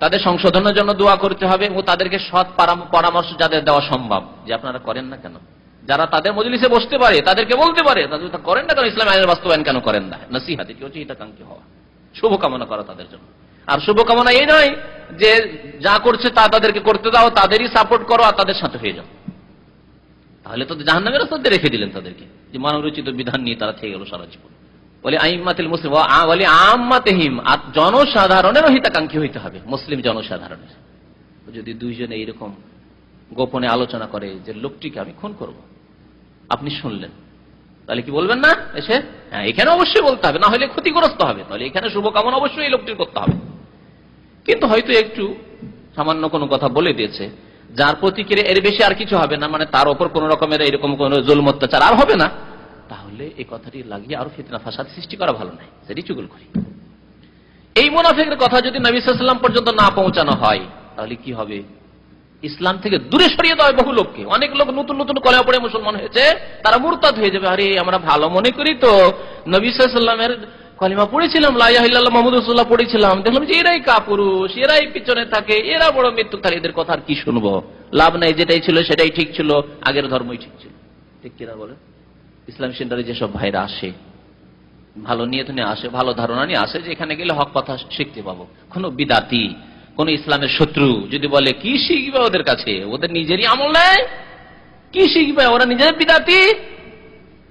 তাদের সংশোধনের জন্য দোয়া করতে হবে, এবং তাদেরকে সৎ পরামর্শ যাদের দেওয়া সম্ভব, যে আপনারা করেন না কেন, যারা তাদের মজলিসে বসতে পারে তাদেরকে বলতে পারে, তাদের করেন না কেন, ইসলাম আইনের বাস্তবায়ন কেন করেন না, নসিহত, কি হচ্ছে হিতাকাঙ্ক্ষী হওয়া, শুভকামনা করা তাদের জন্য। আর শুভকামনা এই নয় যে যা করছে তা তাদেরকে করতে দাও, তাদেরই সাপোর্ট করো আর তাদের সাথে হয়ে যাও, তাহলে তো জাহান্নামের রাস্তাতে রেখে দিলেন তাদেরকে, যে মানবরচিত বিধান নিয়ে তারা থেকে গেল সারা জীবন। বলে আইম্মাতুল মুসলিম বলে আম্মাতিহিম, আর জনসাধারণেরও হিতাকাঙ্ক্ষী হইতে হবে, মুসলিম জনসাধারণের। যদি দুইজনে এইরকম গোপনে আলোচনা করে যে লোকটিকে আমি খুন করব, আপনি শুনলেন, তাহলে কি বলবেন না এসে? হ্যাঁ, এখানে অবশ্যই বলতে হবে, না হলে ক্ষতিগ্রস্ত হবে, তাহলে এখানে শুভকামনা অবশ্যই এই লোকটির করতে হবে। কিন্তু হয়তো একটু সামান্য কোনো কথা বলে দিয়েছে, যার প্রতিক্রিয়া এর বেশি আর কিছু হবে না, মানে তার উপর কোন রকমের এরকম কোন জুলম অত্যাচার আর হবে না, তাহলে এই কথাটি লাগিয়ে আরো ফিতনা ফাসাদ সৃষ্টি করা ভালো নয়, সেটি চুগলখড়ি। এই মুনাফিকের কথা যদি নবী সাল্লাল্লাহু আলাইহি ওয়াসাল্লাম পর্যন্ত না পৌঁছানো হয়, তাহলে কি হবে? ইসলাম থেকে দূরে সরিয়ে দেওয়া হয় বহু লোককে। অনেক লোক নতুন নতুন কলেমা পড়ে মুসলমান হয়েছে, তারা মুরতাদ হয়ে যাবে। আরে আমরা ভালো মনে করি তো, নবী সাল্লাল্লাহু আলাইহি ওয়াসাল্লামের কলেমা পড়েছিলাম, লা ইলাহা ইল্লাল্লাহ মুহাম্মাদুর রাসূলুল্লাহ পড়েছিলাম, দেখলাম যে এরাই কাপুরুষ, এরাই পিছনে থাকে, এরা বড় মৃত্যু, তাহলে এদের কথা আর কি শুনবো, লাভ নাই, যেটাই ছিল সেটাই ঠিক ছিল, আগের ধর্মই ঠিক ছিল। ঠিক কিনা বলে? ইসলামী সেন্টারে যেসব ভাইরা আসে, ভালো নিয়ত নিয়ে আসে, ভালো ধারণা নিয়ে আসে, যে এখানে গেলে হক কথা শিখতে পাবো, কোন বিদাতি, কোন ইসলামের শত্রু যদি বলে, কি শিখবে ওদের কাছে? ওদের নিজেরই আমল নেই, কি শিখবে? ওরা নিজের বিদাতি,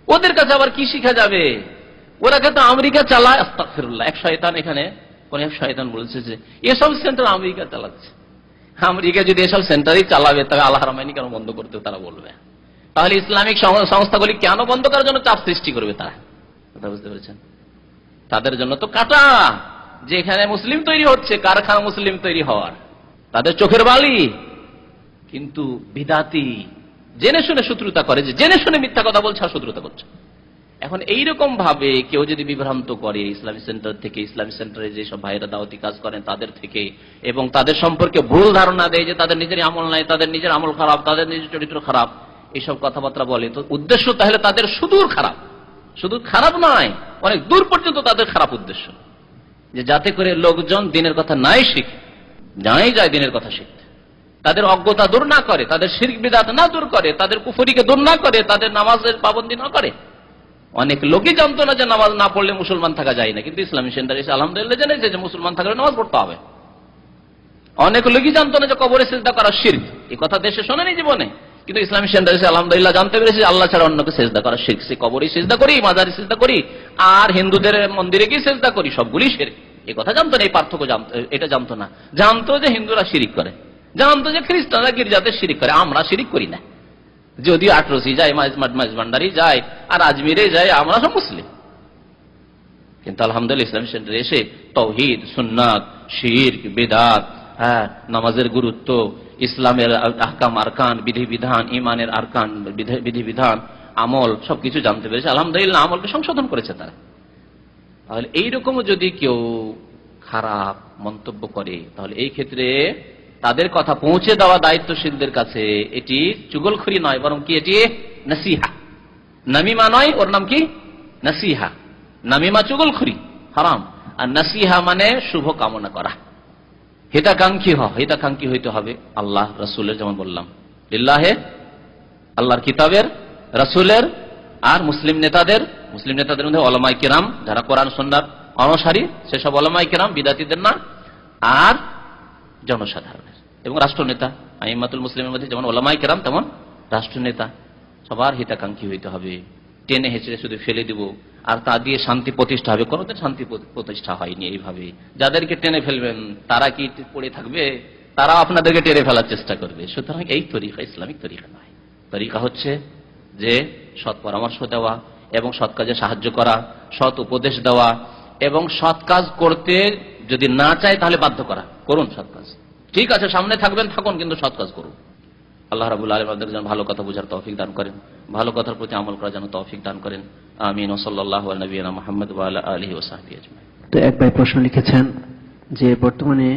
ওদের কাছে আবার কি শিখা যাবে? ওরা কিন্তু আমেরিকা চালায়, আস্তাগফিরুল্লাহ। এক শয়তান, এখানে কোন এক শয়তান বলছে যে এসব সেন্টার আমেরিকা চালাচ্ছে। আমেরিকা যদি এসব সেন্টারই চালাবে, তবে আল হারামাইন কেন বন্ধ করতে তারা বলবে? তাহলে ইসলামিক সংস্থাগুলি কেন বন্ধ করার জন্য চাপ সৃষ্টি করবে তারা? কথা বুঝতে পেরেছেন? তাদের জন্য তো কাটা, যে এখানে মুসলিম তৈরি হচ্ছে, কারখানা মুসলিম তৈরি হওয়ার, তাদের চোখের বালি। কিন্তু বিদাতি জেনে শুনে শত্রুতা করে, যে জেনে শুনে মিথ্যা কথা বলছে আর শত্রুতা করছে। এখন এইরকম ভাবে কেউ যদি বিভ্রান্ত করে ইসলামী সেন্টার থেকে, ইসলামী সেন্টারে যেসব ভাইরা দাওয়াতি কাজ করেন তাদের থেকে, এবং তাদের সম্পর্কে ভুল ধারণা দেয় যে তাদের নিজের আমল নাই, তাদের নিজের আমল খারাপ, তাদের নিজের চরিত্র খারাপ, এইসব কথাবার্তা বলে, তো উদ্দেশ্য তাহলে তাদের সুদূর খারাপ। শুধু খারাপ নয়, অনেক দূর পর্যন্ত তাদের খারাপ উদ্দেশ্য, যে যাতে করে লোকজন দিনের কথা নাই শিখে, নাই যায় দিনের কথা শিখতে, তাদের অজ্ঞতা দূর না করে, তাদের শিরক বিদআত না দূর করে, তাদের কুফরিকে দূর না করে, তাদের নামাজের পাবন্দি না করে। অনেক লোকই জানতো না যে নামাজ না পড়লে মুসলমান থাকা যায় না, কিন্তু ইসলামী সেন্টার এসে আলহামদুলিল্লাহ জেনেছে যে মুসলমান থাকলে নামাজ পড়তে হবে। অনেক লোকই জানতো না যে কবরে সিজদা করা শিরক, এই কথা দেশে শোনেনি জীবনে, কিন্তু ইসলামী সেন্টার এসে আলহামদুলিল্লাহ জানতে পেরেছে আল্লাহ ছাড়া অন্যকে সিজদা করা শিরক। সে কবরে সিজদা করি, মাজারে সিজদা করি, আর হিন্দুদের মন্দিরে গিয়ে সিজদা করি, সবগুলি শিরক। এই কথা জানতো না, এই পার্থক্য এটা জানতো না। জানতো যে হিন্দুরা শিরিক করে, জানতো যে খ্রিস্টানরা গির্জাতে শিরিক করে, আমরা শিরিক করি না। যদিও আটরসি যায়, মাঝভান্ডারি যায়, আর আজমিরে যায়, আমরা সব মুসলিম। কিন্তু আলহামদুলিল্লাহ ইসলামী সেন্টারে এসে তাওহীদ, সুন্নাত, শিরক, বিদআত, নামাজের গুরুত্ব, ইসলামের আহকাম আরকান, বিধিবিধান, ঈমানের আরকান, বিধিবিধান, আমল, সবকিছু জানতে পেরেছে। আলহামদুলিল্লাহ আমলকে সংশোধন করেছে তারা। তাহলে এইরকম যদি কেউ খারাপ মন্তব্য করে, তাহলে এই ক্ষেত্রে তাদের কথা পৌঁছে দেওয়া দায়িত্বশীলদের কাছে এটি চুগলখড়ি নয়, বরং কি এটি নসিহা। নামিমা নয়, ওর নাম কি নসিহা। নামিমা চুগলখড়ি হারাম, আর নসিহা মানে শুভ কামনা করা, হিতাকাঙ্ক্ষী হইতে হবে আল্লাহ রাসূলের, যেমন বললাম লিল্লাহে, আল্লাহর কিতাবের, রাসূলের, আর মুসলিম নেতাদের মধ্যে উলামায়ে কিরাম যারা কোরআন সুন্নাহর অনুসারী, সেসব উলামায়ে কিরাম, বিদাতীদের না, আর জনসাধারণের, এবং রাষ্ট্রনেতা। আইম্মাতুল মুসলিমের মধ্যে যেমন উলামায়ে কিরাম, তেমন রাষ্ট্রনেতা, সবার হিতাকাঙ্ক্ষী হইতে হবে। টেনে হেঁচড়ে শুধু ফেলে দিব আর তা দিয়ে শান্তি প্রতিষ্ঠা হবে, কোনোদিন শান্তি প্রতিষ্ঠা হয়নি এইভাবে। যাদেরকে টেনে ফেলবেন তারা কি পড়ে থাকবে? তারা আপনাদেরকে টেনে ফেলার চেষ্টা করবে। সুতরাং এই তরিকা ইসলামিক তরিকা নয়। তরিকা হচ্ছে যে সৎ পরামর্শ দেওয়া এবং সৎ কাজে সাহায্য করা, সৎ উপদেশ দেওয়া এবং সৎ কাজ করতে যদি না চায় তাহলে বাধ্য করা, করুন সৎ কাজ। ঠিক আছে, সামনে থাকবেন, থাকুন, কিন্তু সৎ কাজ করুন। আল্লাহ রাব্বুল আলামিন আমাদের যেন ভালো কথা বোঝার তৌফিক দান করেন, ভালো কথার প্রতি আমল করার যেন তৌফিক দান করেন। আমিন। ওয়া সাল্লাল্লাহু আলা নবিয়িনা মুহাম্মদ ওয়া আলা আলিহি ওয়া সাহবিহি আজমাইন। তো এক ভাই প্রশ্ন লিখেছেন যে বর্তমানে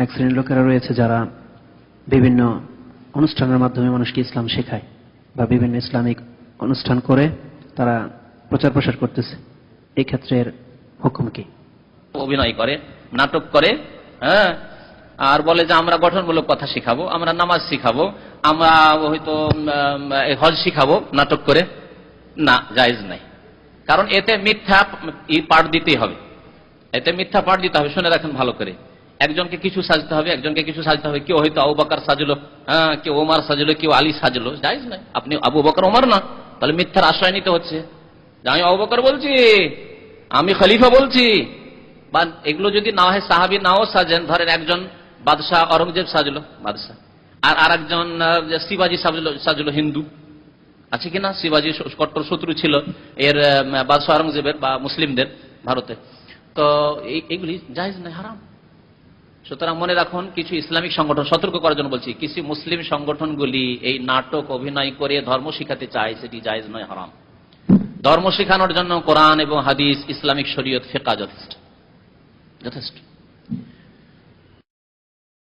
এক শ্রেণীর লোকেরা রয়েছে যারা বিভিন্ন অনুষ্ঠানের মাধ্যমে মানুষকে ইসলাম শেখায় বা বিভিন্ন ইসলামিক অনুষ্ঠান করে তারা প্রচার প্রসার করতেছে, এই ক্ষেত্রের হুকুম কি? অভিনয় করে, নাটক করে, হ্যাঁ, আর বলে যে আমরা গঠনমূলক কথা শিখাবো, আমরা নামাজ শিখাবো, আমরা হয়তো হজ শিখাবো, নাটক করে। না, জায়েজ নাই। কারণ এতে মিথ্যা পাঠ দিতেই হবে, এতে মিথ্যা পাঠ দিতে হবে। শুনে রাখেন ভালো করে, একজনকে কিছু সাজতে হবে, একজনকে কিছু সাজতে হবে। কেউ হয়তো আবু বকর সাজলো, হ্যাঁ, কেউ ওমর সাজলো, কেউ আলী সাজলো, জায়েজ নাই। আপনি আবু বকর ওমর না, তাহলে মিথ্যার আশ্রয় নিতে হচ্ছে যে আমি আবু বকর বলছি, আমি খলিফা বলছি। বা এগুলো যদি না হয়, সাহাবী নাও সাজেন, ধরেন একজন বাদশাহ অরঙ্গজেব সাজলো, বাদশাহ, আর একজন শিবাজি সাজলো হিন্দু, আছে কিনা? শিবাজি কট্টর শত্রু ছিল এর বাদশাহ অরঙ্গজেবের বা মুসলিমদের ভারতে। তো এইগুলি জায়েজ নাই, হারাম। সুতরাং মনে রাখুন, কিছু ইসলামিক সংগঠন, সতর্ক করার জন্য বলছি, কিছু মুসলিম সংগঠনগুলি এই নাটক অভিনয় করে ধর্ম শিখাতে চায়, সেটি জায়েজ নয়, হারাম। ধর্ম শেখানোর জন্য কোরআন এবং হাদিস, ইসলামিক শরীয়ত, ফিকহ যথেষ্ট, যথেষ্ট।